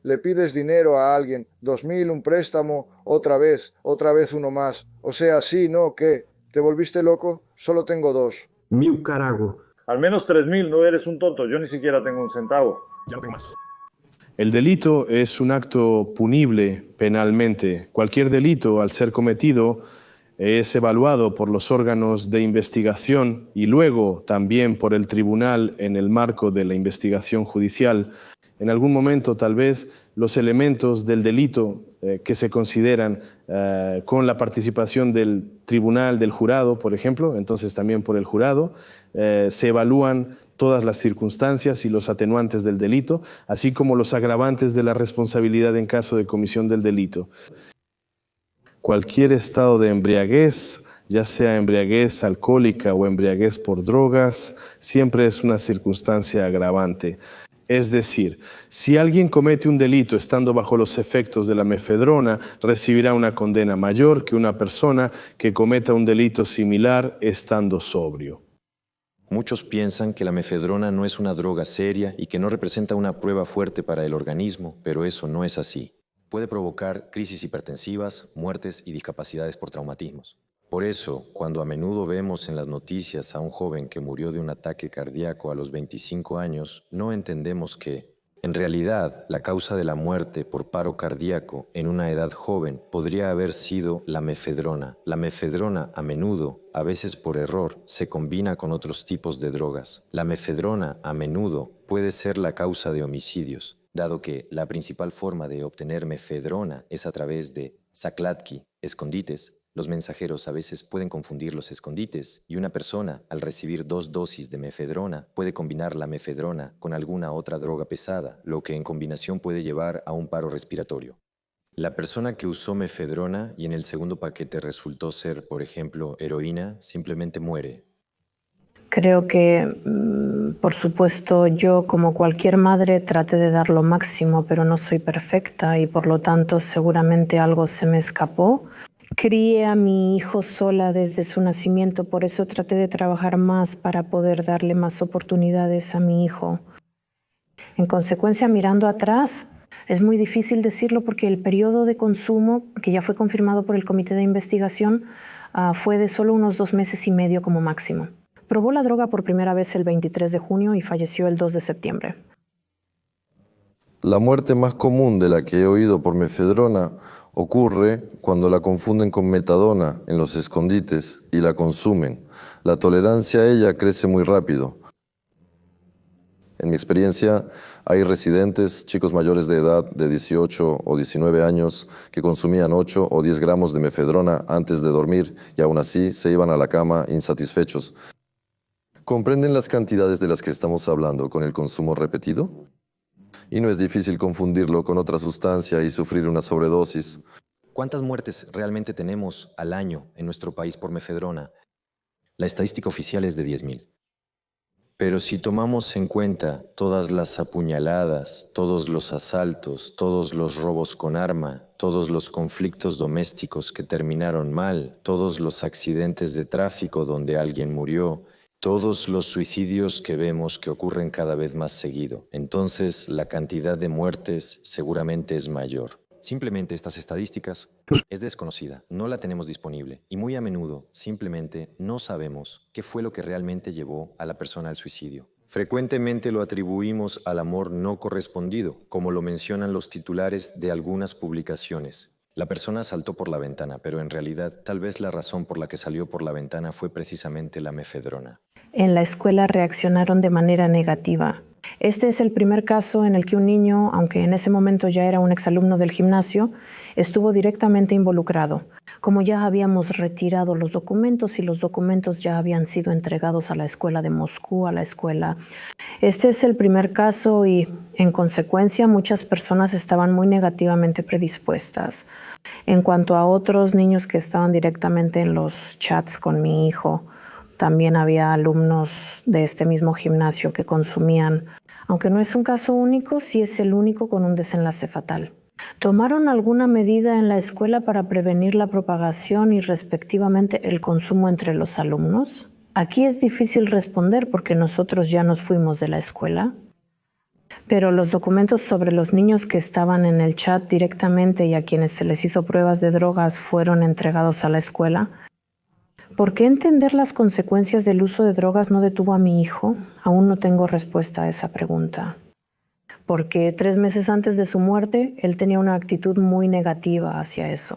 le pides dinero a alguien, 2000, un préstamo, otra vez uno más. O sea, sí, ¿no? ¿Qué? ¿Te volviste loco? Solo tengo 2. Miu carago. Al menos 3000, no eres un tonto, yo ni siquiera tengo un centavo. Ya no tengo más. El delito es un acto punible penalmente. Cualquier delito, al ser cometido, es evaluado por los órganos de investigación y luego también por el tribunal en el marco de la investigación judicial. En algún momento, tal vez, los elementos del delito que se consideran con la participación del tribunal, del jurado, por ejemplo, entonces también por el jurado, se evalúan todas las circunstancias y los atenuantes del delito, así como los agravantes de la responsabilidad en caso de comisión del delito. Cualquier estado de embriaguez, ya sea embriaguez alcohólica o embriaguez por drogas, siempre es una circunstancia agravante. Es decir, si alguien comete un delito estando bajo los efectos de la mefedrona, recibirá una condena mayor que una persona que cometa un delito similar estando sobrio. Muchos piensan que la mefedrona no es una droga seria y que no representa una prueba fuerte para el organismo, pero eso no es así. Puede provocar crisis hipertensivas, muertes y discapacidades por traumatismos. Por eso, cuando a menudo vemos en las noticias a un joven que murió de un ataque cardíaco a los 25 años, no entendemos que, en realidad, la causa de la muerte por paro cardíaco en una edad joven podría haber sido la mefedrona. La mefedrona, a menudo, a veces por error, se combina con otros tipos de drogas. La mefedrona, a menudo, puede ser la causa de homicidios, dado que la principal forma de obtener mefedrona es a través de saklatki, escondites. Los mensajeros a veces pueden confundir los escondites y una persona, al recibir 2 dosis de mefedrona, puede combinar la mefedrona con alguna otra droga pesada, lo que en combinación puede llevar a un paro respiratorio. La persona que usó mefedrona y en el segundo paquete resultó ser, por ejemplo, heroína, simplemente muere. Creo que, por supuesto, yo como cualquier madre traté de dar lo máximo, pero no soy perfecta y por lo tanto seguramente algo se me escapó. Crié a mi hijo sola desde su nacimiento, por eso traté de trabajar más para poder darle más oportunidades a mi hijo. En consecuencia, mirando atrás, es muy difícil decirlo porque el periodo de consumo, que ya fue confirmado por el comité de investigación, fue de solo unos 2 meses y medio como máximo. Probó la droga por primera vez el 23 de junio y falleció el 2 de septiembre. La muerte más común de la que he oído por mefedrona ocurre cuando la confunden con metadona en los escondites y la consumen. La tolerancia a ella crece muy rápido. En mi experiencia, hay residentes, chicos mayores de edad de 18 o 19 años, que consumían 8 o 10 gramos de mefedrona antes de dormir y aún así se iban a la cama insatisfechos. ¿Comprenden las cantidades de las que estamos hablando con el consumo repetido? Y no es difícil confundirlo con otra sustancia y sufrir una sobredosis. ¿Cuántas muertes realmente tenemos al año en nuestro país por mefedrona? La estadística oficial es de 10.000. Pero si tomamos en cuenta todas las apuñaladas, todos los asaltos, todos los robos con arma, todos los conflictos domésticos que terminaron mal, todos los accidentes de tráfico donde alguien murió, todos los suicidios que vemos que ocurren cada vez más seguido, entonces la cantidad de muertes seguramente es mayor. Simplemente estas estadísticas es desconocida, no la tenemos disponible y muy a menudo simplemente no sabemos qué fue lo que realmente llevó a la persona al suicidio. Frecuentemente lo atribuimos al amor no correspondido, como lo mencionan los titulares de algunas publicaciones. La persona saltó por la ventana, pero en realidad tal vez la razón por la que salió por la ventana fue precisamente la mefedrona. En la escuela reaccionaron de manera negativa. Este es el primer caso en el que un niño, aunque en ese momento ya era un exalumno del gimnasio, estuvo directamente involucrado. Como ya habíamos retirado los documentos y los documentos ya habían sido entregados a la escuela de Moscú, a la escuela. Este es el primer caso y, en consecuencia, muchas personas estaban muy negativamente predispuestas. En cuanto a otros niños que estaban directamente en los chats con mi hijo, también había alumnos de este mismo gimnasio que consumían. Aunque no es un caso único, sí es el único con un desenlace fatal. ¿Tomaron alguna medida en la escuela para prevenir la propagación y respectivamente el consumo entre los alumnos? Aquí es difícil responder porque nosotros ya nos fuimos de la escuela. Pero los documentos sobre los niños que estaban en el chat directamente y a quienes se les hizo pruebas de drogas fueron entregados a la escuela. ¿Por qué entender las consecuencias del uso de drogas no detuvo a mi hijo? Aún no tengo respuesta a esa pregunta. Porque 3 meses antes de su muerte, él tenía una actitud muy negativa hacia eso.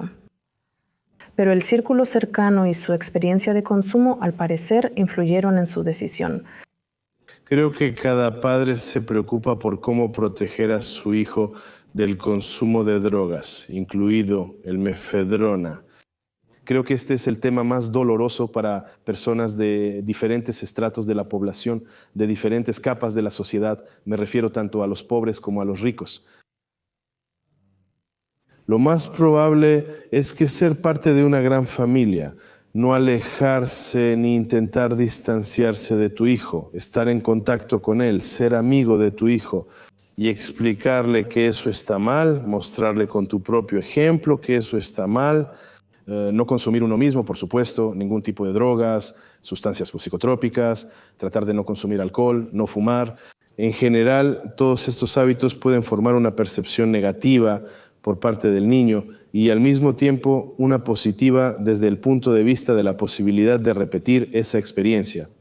Pero el círculo cercano y su experiencia de consumo, al parecer, influyeron en su decisión. Creo que cada padre se preocupa por cómo proteger a su hijo del consumo de drogas, incluido el mefedrona. Creo que este es el tema más doloroso para personas de diferentes estratos de la población, de diferentes capas de la sociedad. Me refiero tanto a los pobres como a los ricos. Lo más probable es que ser parte de una gran familia, no alejarse ni intentar distanciarse de tu hijo, estar en contacto con él, ser amigo de tu hijo y explicarle que eso está mal, mostrarle con tu propio ejemplo que eso está mal. No consumir uno mismo, por supuesto, ningún tipo de drogas, sustancias psicotrópicas, tratar de no consumir alcohol, no fumar. En general, todos estos hábitos pueden formar una percepción negativa por parte del niño y al mismo tiempo una positiva desde el punto de vista de la posibilidad de repetir esa experiencia.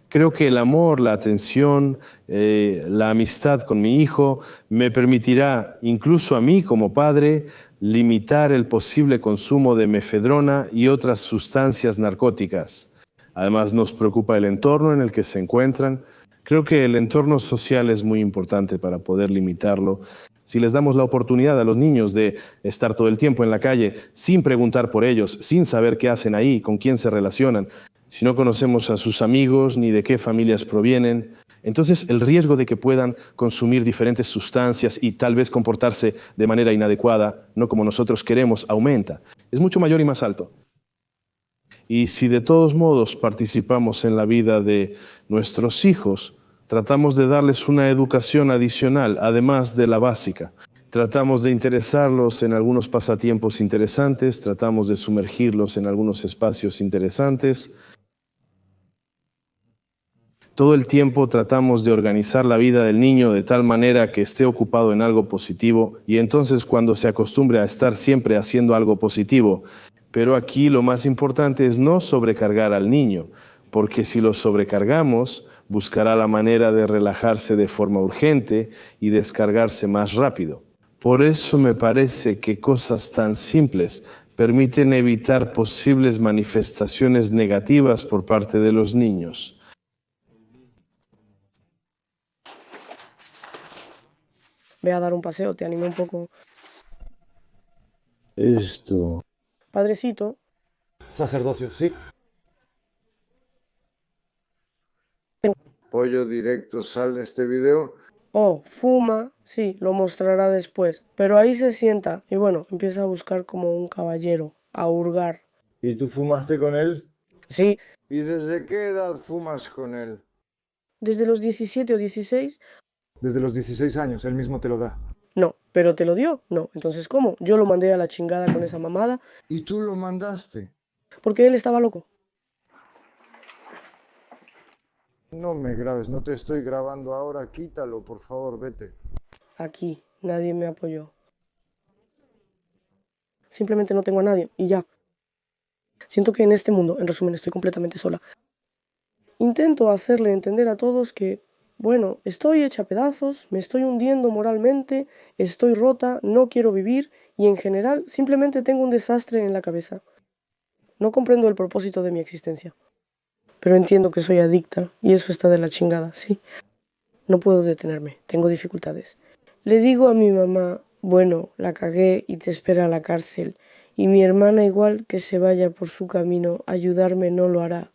Creo que el amor, la atención, la amistad con mi hijo me permitirá, incluso a mí como padre, limitar el posible consumo de mefedrona y otras sustancias narcóticas. Además, nos preocupa el entorno en el que se encuentran. Creo que el entorno social es muy importante para poder limitarlo. Si les damos la oportunidad a los niños de estar todo el tiempo en la calle sin preguntar por ellos, sin saber qué hacen ahí, con quién se relacionan, si no conocemos a sus amigos ni de qué familias provienen, entonces el riesgo de que puedan consumir diferentes sustancias y tal vez comportarse de manera inadecuada, no como nosotros queremos, aumenta. Es mucho mayor y más alto. Y si de todos modos participamos en la vida de nuestros hijos, tratamos de darles una educación adicional, además de la básica. Tratamos de interesarlos en algunos pasatiempos interesantes, tratamos de sumergirlos en algunos espacios interesantes. Todo el tiempo tratamos de organizar la vida del niño de tal manera que esté ocupado en algo positivo y entonces cuando se acostumbre a estar siempre haciendo algo positivo. Pero aquí lo más importante es no sobrecargar al niño, porque si lo sobrecargamos, buscará la manera de relajarse de forma urgente y descargarse más rápido. Por eso me parece que cosas tan simples permiten evitar posibles manifestaciones negativas por parte de los niños. ve a dar un paseo, te animé un poco. Esto. Padrecito. Sacerdocio, sí. Pollo Directo sale este video. Oh, fuma, sí, lo mostrará después. Pero ahí se sienta y bueno, empieza a buscar como un caballero, a hurgar. ¿Y tú fumaste con él? Sí. ¿Y desde qué edad fumas con él? ¿Desde los 17 o 16? Desde los 16 años, él mismo te lo da. No, pero ¿te lo dio? No. Entonces, ¿cómo? Yo lo mandé a la chingada con esa mamada. ¿Y tú lo mandaste? Porque él estaba loco. No me grabes, no te estoy grabando ahora, quítalo, por favor, vete. Aquí, nadie me apoyó. Simplemente no tengo a nadie y ya. Siento que en este mundo, en resumen, estoy completamente sola. Intento hacerle entender a todos que, bueno, estoy hecha a pedazos, me estoy hundiendo moralmente, estoy rota, no quiero vivir y en general simplemente tengo un desastre en la cabeza. No comprendo el propósito de mi existencia. Pero entiendo que soy adicta y eso está de la chingada, sí. No puedo detenerme, tengo dificultades. Le digo a mi mamá, bueno, la cagué y te espera la cárcel. Y mi hermana igual que se vaya por su camino, ayudarme no lo hará.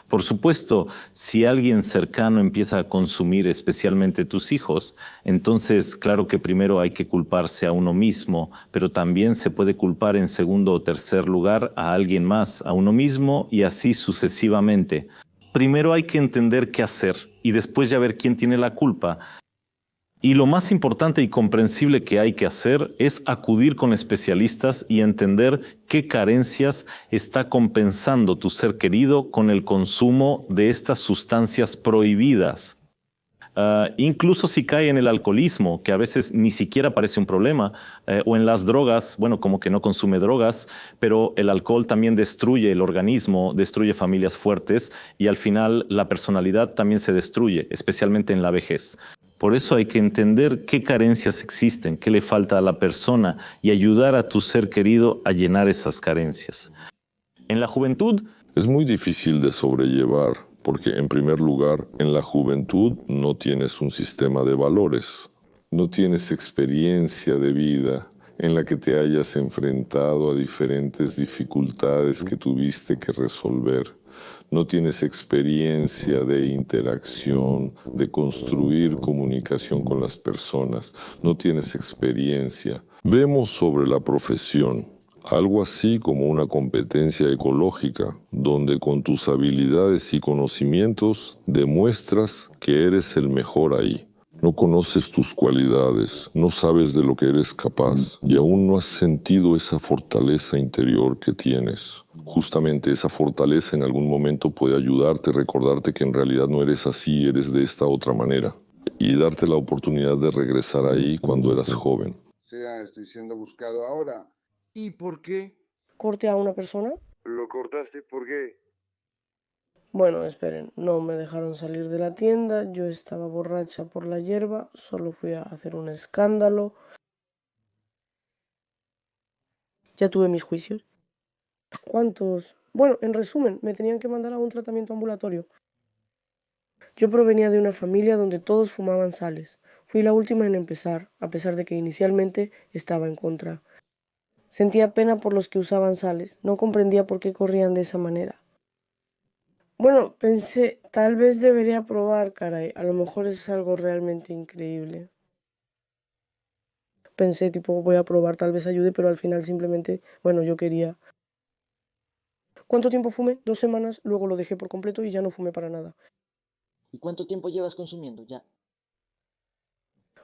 Por supuesto, si alguien cercano empieza a consumir, especialmente tus hijos, entonces claro que primero hay que culparse a uno mismo, pero también se puede culpar en segundo o tercer lugar a alguien más, a uno mismo y así sucesivamente. Primero hay que entender qué hacer y después ya ver quién tiene la culpa. Y lo más importante y comprensible que hay que hacer es acudir con especialistas y entender qué carencias está compensando tu ser querido con el consumo de estas sustancias prohibidas. Incluso si cae en el alcoholismo, que a veces ni siquiera parece un problema, o en las drogas, bueno, como que no consume drogas, pero el alcohol también destruye el organismo, destruye familias fuertes y al final la personalidad también se destruye, especialmente en la vejez. Por eso hay que entender qué carencias existen, qué le falta a la persona y ayudar a tu ser querido a llenar esas carencias. En la juventud es muy difícil de sobrellevar porque, en primer lugar, en la juventud no tienes un sistema de valores, no tienes experiencia de vida en la que te hayas enfrentado a diferentes dificultades que tuviste que resolver. No tienes experiencia de interacción, de construir comunicación con las personas. No tienes experiencia. Vemos sobre la profesión algo así como una competencia ecológica, donde con tus habilidades y conocimientos demuestras que eres el mejor ahí. No conoces tus cualidades, no sabes de lo que eres capaz y aún no has sentido esa fortaleza interior que tienes. Justamente esa fortaleza en algún momento puede ayudarte, recordarte que en realidad no eres así, eres de esta otra manera y darte la oportunidad de regresar ahí cuando eras joven. Estoy siendo buscado ahora. ¿Y por qué? ¿Corté a una persona? ¿Lo cortaste por qué? Bueno, esperen, no me dejaron salir de la tienda, yo estaba borracha por la hierba, solo fui a hacer un escándalo. Ya tuve mis juicios. ¿Cuántos? Bueno, en resumen, me tenían que mandar a un tratamiento ambulatorio. Yo provenía de una familia donde todos fumaban sales. Fui la última en empezar, a pesar de que inicialmente estaba en contra. Sentía pena por los que usaban sales, no comprendía por qué corrían de esa manera. Bueno, pensé, tal vez debería probar, caray, a lo mejor es algo realmente increíble. Pensé, tipo, voy a probar, tal vez ayude, pero al final simplemente, bueno, yo quería. ¿Cuánto tiempo fumé? 2 semanas, luego lo dejé por completo y ya no fumé para nada. ¿Y cuánto tiempo llevas consumiendo ya?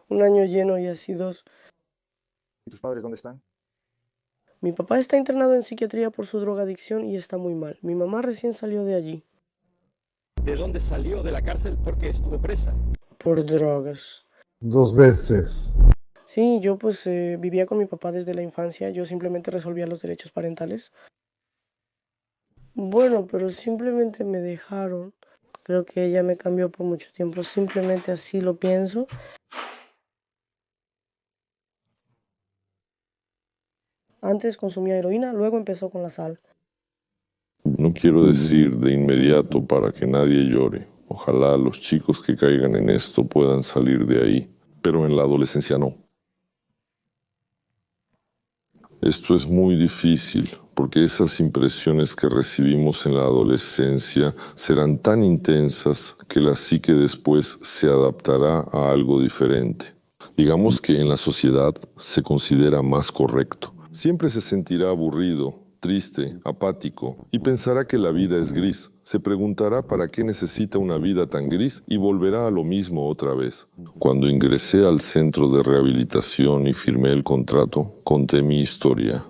1 año lleno y así 2. ¿Y tus padres dónde están? Mi papá está internado en psiquiatría por su drogadicción y está muy mal. Mi mamá recién salió de allí. ¿De dónde salió de la cárcel? Porque estuvo presa. Por drogas. 2 veces. Sí, yo pues vivía con mi papá desde la infancia. Yo simplemente resolvía los derechos parentales. Bueno, pero simplemente me dejaron. Creo que ella me cambió por mucho tiempo. Simplemente así lo pienso. Antes consumía heroína, luego empezó con la sal. No quiero decir de inmediato para que nadie llore. Ojalá los chicos que caigan en esto puedan salir de ahí. pero en la adolescencia no. Esto es muy difícil porque esas impresiones que recibimos en la adolescencia serán tan intensas que la psique después se adaptará a algo diferente. Digamos que en la sociedad se considera más correcto. Siempre se sentirá aburrido, triste, apático y pensará que la vida es gris. Se preguntará para qué necesita una vida tan gris y volverá a lo mismo otra vez. Cuando ingresé al centro de rehabilitación y firmé el contrato, conté mi historia.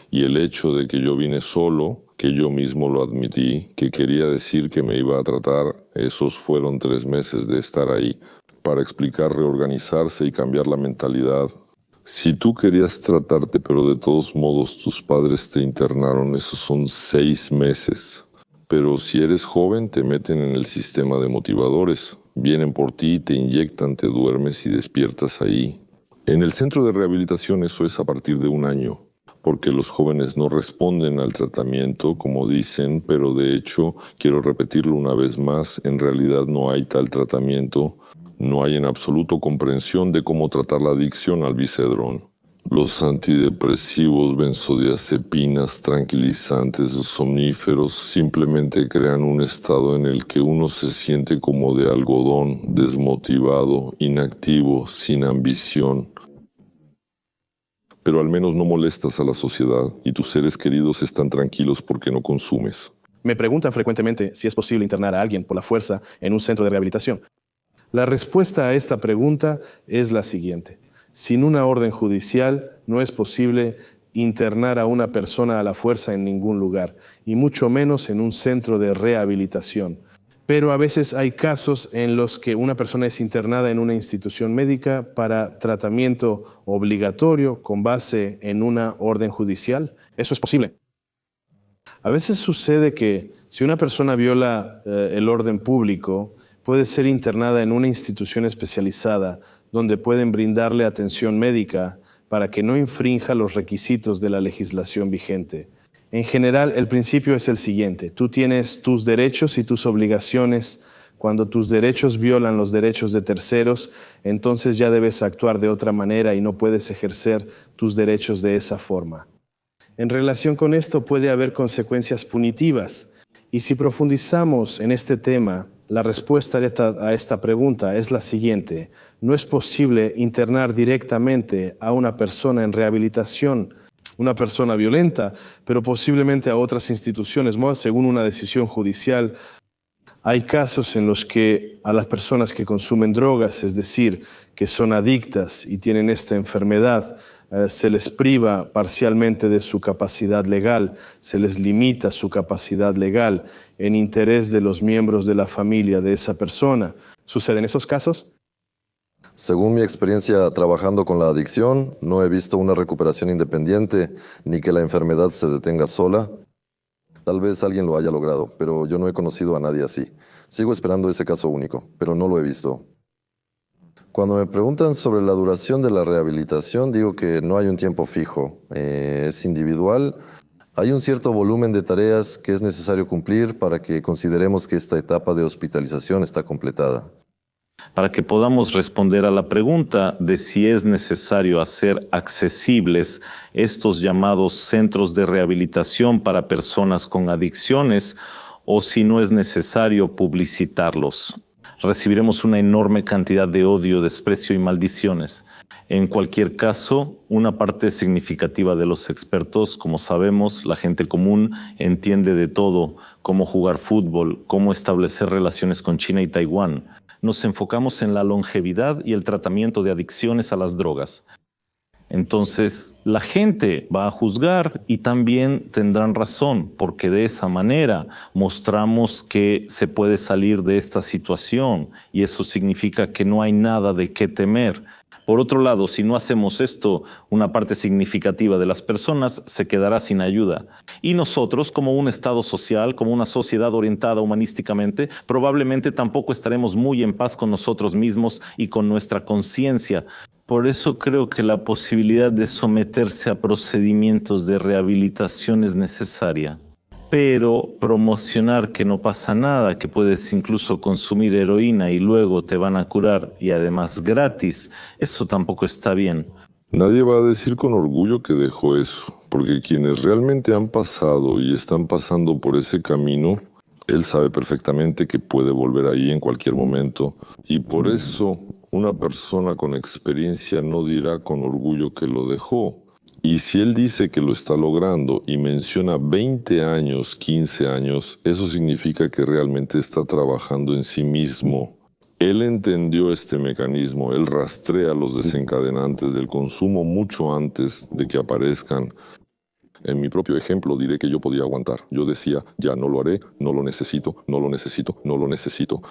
Y el hecho de que yo vine solo, que yo mismo lo admití, que quería decir que me iba a tratar, esos fueron 3 meses de estar ahí, para explicar reorganizarse y cambiar la mentalidad. Si tú querías tratarte, pero de todos modos tus padres te internaron, esos son 6 meses. Pero si eres joven, te meten en el sistema de motivadores. Vienen por ti, te inyectan, te duermes y despiertas ahí. En el centro de rehabilitación eso es a partir de 1 año, porque los jóvenes no responden al tratamiento, como dicen, pero de hecho, quiero repetirlo una vez más, en realidad no hay tal tratamiento. No hay en absoluto comprensión de cómo tratar la adicción al Vicedrón. Los antidepresivos, benzodiazepinas, tranquilizantes, somníferos simplemente crean un estado en el que uno se siente como de algodón, desmotivado, inactivo, sin ambición. Pero al menos no molestas a la sociedad y tus seres queridos están tranquilos porque no consumes. Me preguntan frecuentemente si es posible internar a alguien por la fuerza en un centro de rehabilitación. La respuesta a esta pregunta es la siguiente. Sin una orden judicial no es posible internar a una persona a la fuerza en ningún lugar, y mucho menos en un centro de rehabilitación. Pero a veces hay casos en los que una persona es internada en una institución médica para tratamiento obligatorio con base en una orden judicial. Eso es posible. A veces sucede que si una persona viola el orden público, puede ser internada en una institución especializada donde pueden brindarle atención médica para que no infrinja los requisitos de la legislación vigente. En general, el principio es el siguiente. Tú tienes tus derechos y tus obligaciones. Cuando tus derechos violan los derechos de terceros, entonces ya debes actuar de otra manera y no puedes ejercer tus derechos de esa forma. En relación con esto puede haber consecuencias punitivas. Y si profundizamos en este tema, la respuesta a esta pregunta es la siguiente. No es posible internar directamente a una persona en rehabilitación, una persona violenta, pero posiblemente a otras instituciones, según una decisión judicial. Hay casos en los que a las personas que consumen drogas, es decir, que son adictas y tienen esta enfermedad, se les priva parcialmente de su capacidad legal, se les limita su capacidad legal en interés de los miembros de la familia de esa persona. ¿Suceden esos casos? Según mi experiencia trabajando con la adicción, no he visto una recuperación independiente ni que la enfermedad se detenga sola. Tal vez alguien lo haya logrado, pero yo no he conocido a nadie así. Sigo esperando ese caso único, pero no lo he visto. Cuando me preguntan sobre la duración de la rehabilitación, digo que no hay un tiempo fijo. Es individual. Hay un cierto volumen de tareas que es necesario cumplir para que consideremos que esta etapa de hospitalización está completada. Para que podamos responder a la pregunta de si es necesario hacer accesibles estos llamados centros de rehabilitación para personas con adicciones o si no es necesario publicitarlos. Recibiremos una enorme cantidad de odio, desprecio y maldiciones. En cualquier caso, una parte significativa de los expertos, como sabemos, la gente común entiende de todo, cómo jugar fútbol, cómo establecer relaciones con China y Taiwán. Nos enfocamos en la longevidad y el tratamiento de adicciones a las drogas. Entonces, la gente va a juzgar y también tendrán razón, porque de esa manera mostramos que se puede salir de esta situación y eso significa que no hay nada de qué temer. Por otro lado, si no hacemos esto, una parte significativa de las personas se quedará sin ayuda. Y nosotros, como un Estado social, como una sociedad orientada humanísticamente, probablemente tampoco estaremos muy en paz con nosotros mismos y con nuestra conciencia. Por eso creo que la posibilidad de someterse a procedimientos de rehabilitación es necesaria. Pero promocionar que no pasa nada, que puedes incluso consumir heroína y luego te van a curar y además gratis, eso tampoco está bien. Nadie va a decir con orgullo que dejó eso, porque quienes realmente han pasado y están pasando por ese camino, él sabe perfectamente que puede volver ahí en cualquier momento. Y por eso una persona con experiencia no dirá con orgullo que lo dejó. Y si él dice que lo está logrando y menciona 20 años, 15 años, eso significa que realmente está trabajando en sí mismo. Él entendió este mecanismo, él rastrea los desencadenantes del consumo mucho antes de que aparezcan. En mi propio ejemplo diré que yo podía aguantar. Yo decía, ya no lo haré, no lo necesito, no lo necesito, no lo necesito.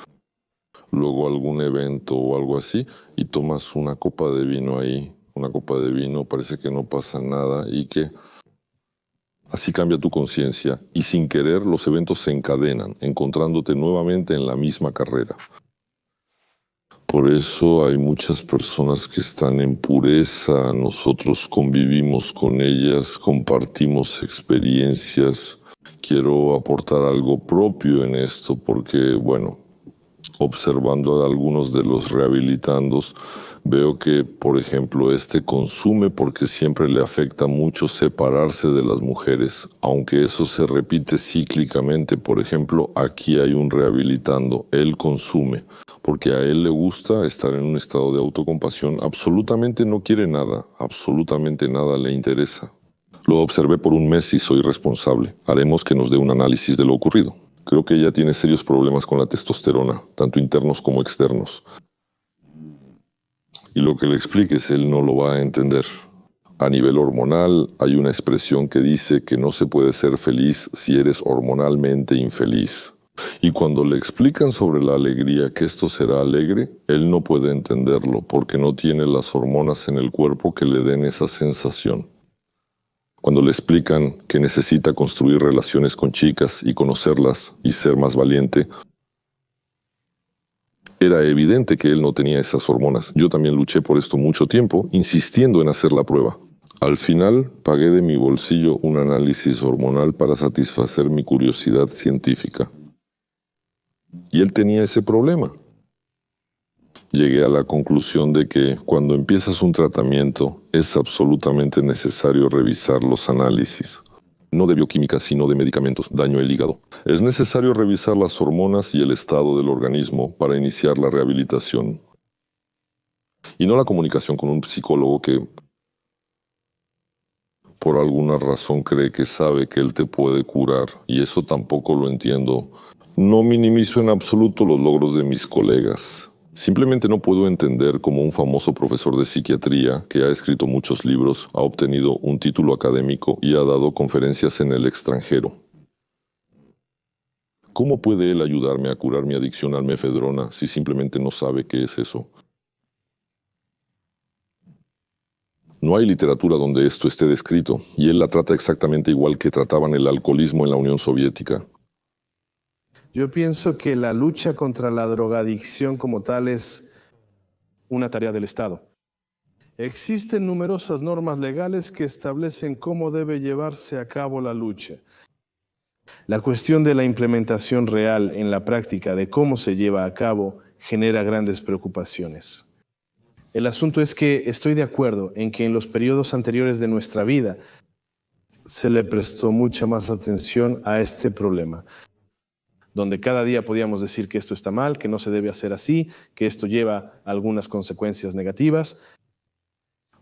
Luego algún evento o algo así y tomas una copa de vino ahí. Una copa de vino, parece que no pasa nada y que así cambia tu conciencia y sin querer los eventos se encadenan, encontrándote nuevamente en la misma carrera. Por eso hay muchas personas que están en pureza, nosotros convivimos con ellas, compartimos experiencias. Quiero aportar algo propio en esto porque, bueno, observando a algunos de los rehabilitandos, veo que, por ejemplo, consume porque siempre le afecta mucho separarse de las mujeres, aunque eso se repite cíclicamente. Por ejemplo, aquí hay un rehabilitando, él consume, porque a él le gusta estar en un estado de autocompasión, absolutamente no quiere nada, absolutamente nada le interesa. Lo observé por un mes y soy responsable. Haremos que nos dé un análisis de lo ocurrido. Creo que ella tiene serios problemas con la testosterona, tanto internos como externos. Y lo que le expliques, él no lo va a entender. A nivel hormonal, hay una expresión que dice que no se puede ser feliz si eres hormonalmente infeliz. Y cuando le explican sobre la alegría, que esto será alegre, él no puede entenderlo porque no tiene las hormonas en el cuerpo que le den esa sensación. Cuando le explican que necesita construir relaciones con chicas y conocerlas y ser más valiente, era evidente que él no tenía esas hormonas. Yo también luché por esto mucho tiempo, insistiendo en hacer la prueba. Al final, pagué de mi bolsillo un análisis hormonal para satisfacer mi curiosidad científica. Y él tenía ese problema. Llegué a la conclusión de que cuando empiezas un tratamiento es absolutamente necesario revisar los análisis. No de bioquímica, sino de medicamentos, daño al hígado. Es necesario revisar las hormonas y el estado del organismo para iniciar la rehabilitación. Y no la comunicación con un psicólogo que por alguna razón cree que sabe que él te puede curar, y eso tampoco lo entiendo. No minimizo en absoluto los logros de mis colegas. Simplemente no puedo entender cómo un famoso profesor de psiquiatría, que ha escrito muchos libros, ha obtenido un título académico y ha dado conferencias en el extranjero. ¿Cómo puede él ayudarme a curar mi adicción al mefedrona si simplemente no sabe qué es eso? No hay literatura donde esto esté descrito, y él la trata exactamente igual que trataban el alcoholismo en la Unión Soviética. Yo pienso que la lucha contra la drogadicción como tal es una tarea del Estado. Existen numerosas normas legales que establecen cómo debe llevarse a cabo la lucha. La cuestión de la implementación real en la práctica de cómo se lleva a cabo genera grandes preocupaciones. El asunto es que estoy de acuerdo en que en los periodos anteriores de nuestra vida se le prestó mucha más atención a este problema, donde cada día podíamos decir que esto está mal, que no se debe hacer así, que esto lleva algunas consecuencias negativas.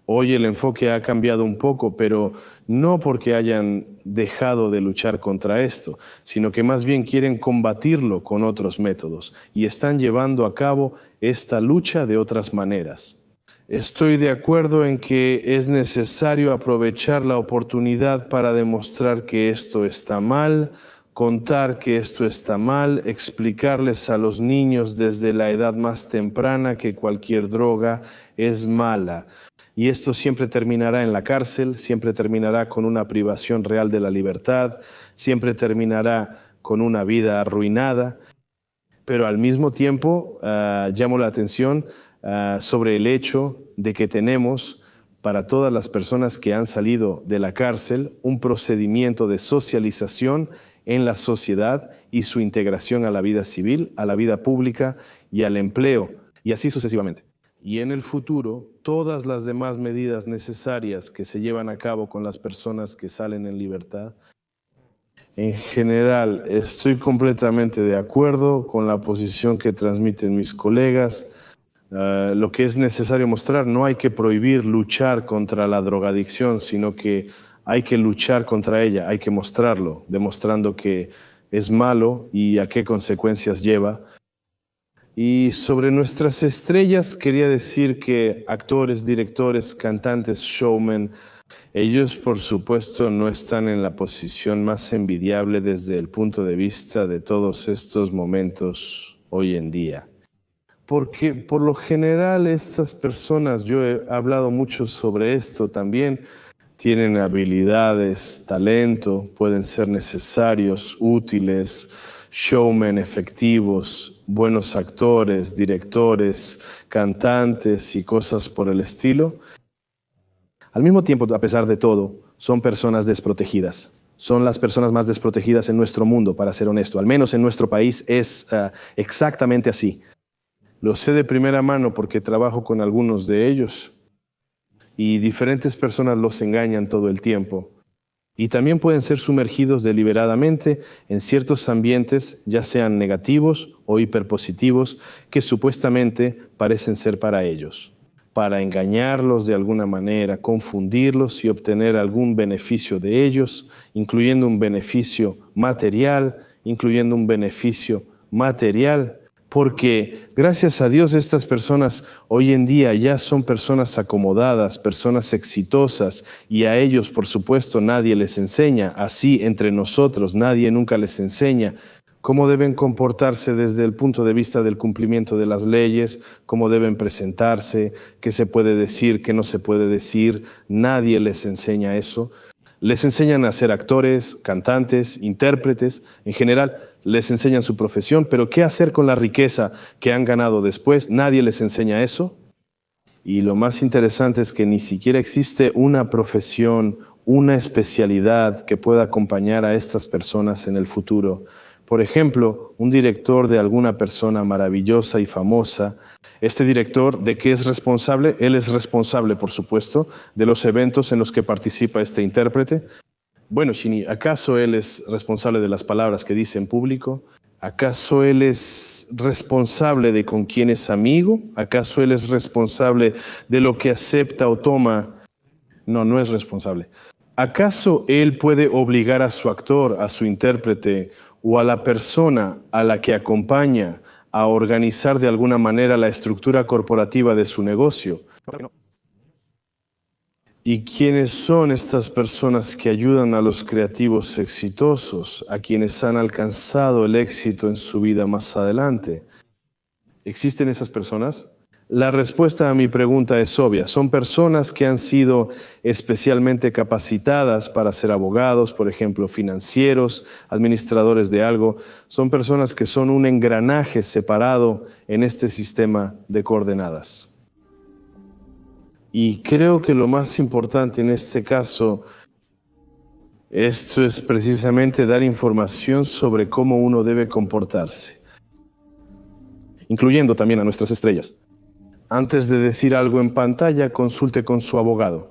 Hoy el enfoque ha cambiado un poco, pero no porque hayan dejado de luchar contra esto, sino que más bien quieren combatirlo con otros métodos y están llevando a cabo esta lucha de otras maneras. Estoy de acuerdo en que es necesario aprovechar la oportunidad para demostrar que esto está mal, contar que esto está mal, explicarles a los niños desde la edad más temprana que cualquier droga es mala. Y esto siempre terminará en la cárcel, siempre terminará con una privación real de la libertad, siempre terminará con una vida arruinada. Pero al mismo tiempo llamo la atención sobre el hecho de que tenemos para todas las personas que han salido de la cárcel, un procedimiento de socialización en la sociedad y su integración a la vida civil, a la vida pública y al empleo, y así sucesivamente. Y en el futuro, todas las demás medidas necesarias que se llevan a cabo con las personas que salen en libertad. En general, estoy completamente de acuerdo con la posición que transmiten mis colegas. Lo que es necesario mostrar, no hay que prohibir luchar contra la drogadicción, sino que hay que luchar contra ella, hay que mostrarlo, demostrando que es malo y a qué consecuencias lleva. Y sobre nuestras estrellas quería decir que actores, directores, cantantes, showmen, ellos por supuesto no están en la posición más envidiable desde el punto de vista de todos estos momentos hoy en día. Porque por lo general estas personas, yo he hablado mucho sobre esto también, tienen habilidades, talento, pueden ser necesarios, útiles, showmen efectivos, buenos actores, directores, cantantes y cosas por el estilo. Al mismo tiempo, a pesar de todo, son personas desprotegidas. Son las personas más desprotegidas en nuestro mundo, para ser honesto. Al menos en nuestro país es exactamente así. Lo sé de primera mano porque trabajo con algunos de ellos y diferentes personas los engañan todo el tiempo. Y también pueden ser sumergidos deliberadamente en ciertos ambientes, ya sean negativos o hiperpositivos, que supuestamente parecen ser para ellos, para engañarlos de alguna manera, confundirlos y obtener algún beneficio de ellos, incluyendo un beneficio material, porque gracias a Dios estas personas hoy en día ya son personas acomodadas, personas exitosas, y a ellos por supuesto nadie les enseña, así entre nosotros nadie nunca les enseña cómo deben comportarse desde el punto de vista del cumplimiento de las leyes, cómo deben presentarse, qué se puede decir, qué no se puede decir, nadie les enseña eso. Les enseñan a ser actores, cantantes, intérpretes, en general les enseñan su profesión, pero ¿qué hacer con la riqueza que han ganado después? Nadie les enseña eso. Y lo más interesante es que ni siquiera existe una profesión, una especialidad que pueda acompañar a estas personas en el futuro. Por ejemplo, un director de alguna persona maravillosa y famosa, este director, ¿de qué es responsable? Él es responsable, por supuesto, de los eventos en los que participa este intérprete. Bueno, Shini, ¿acaso él es responsable de las palabras que dice en público? ¿Acaso él es responsable de con quién es amigo? ¿Acaso él es responsable de lo que acepta o toma? No, no es responsable. ¿Acaso él puede obligar a su actor, a su intérprete o a la persona a la que acompaña a organizar de alguna manera la estructura corporativa de su negocio? No. ¿Y quiénes son estas personas que ayudan a los creativos exitosos, a quienes han alcanzado el éxito en su vida más adelante? ¿Existen esas personas? La respuesta a mi pregunta es obvia. Son personas que han sido especialmente capacitadas para ser abogados, por ejemplo, financieros, administradores de algo. Son personas que son un engranaje separado en este sistema de coordenadas. Y creo que lo más importante en este caso, esto es precisamente dar información sobre cómo uno debe comportarse, incluyendo también a nuestras estrellas. Antes de decir algo en pantalla, consulte con su abogado.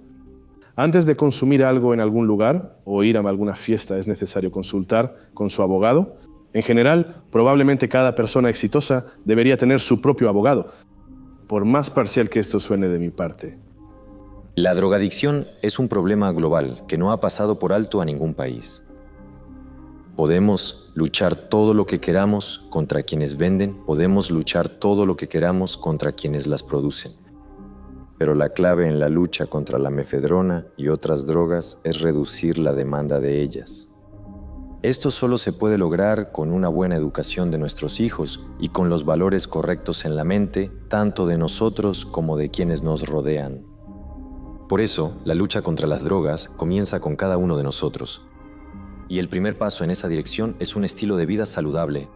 Antes de consumir algo en algún lugar o ir a alguna fiesta, es necesario consultar con su abogado. En general, probablemente cada persona exitosa debería tener su propio abogado, por más parcial que esto suene de mi parte. La drogadicción es un problema global que no ha pasado por alto a ningún país. Podemos luchar todo lo que queramos contra quienes venden, podemos luchar todo lo que queramos contra quienes las producen. Pero la clave en la lucha contra la mefedrona y otras drogas es reducir la demanda de ellas. Esto solo se puede lograr con una buena educación de nuestros hijos y con los valores correctos en la mente, tanto de nosotros como de quienes nos rodean. Por eso, la lucha contra las drogas comienza con cada uno de nosotros. Y el primer paso en esa dirección es un estilo de vida saludable,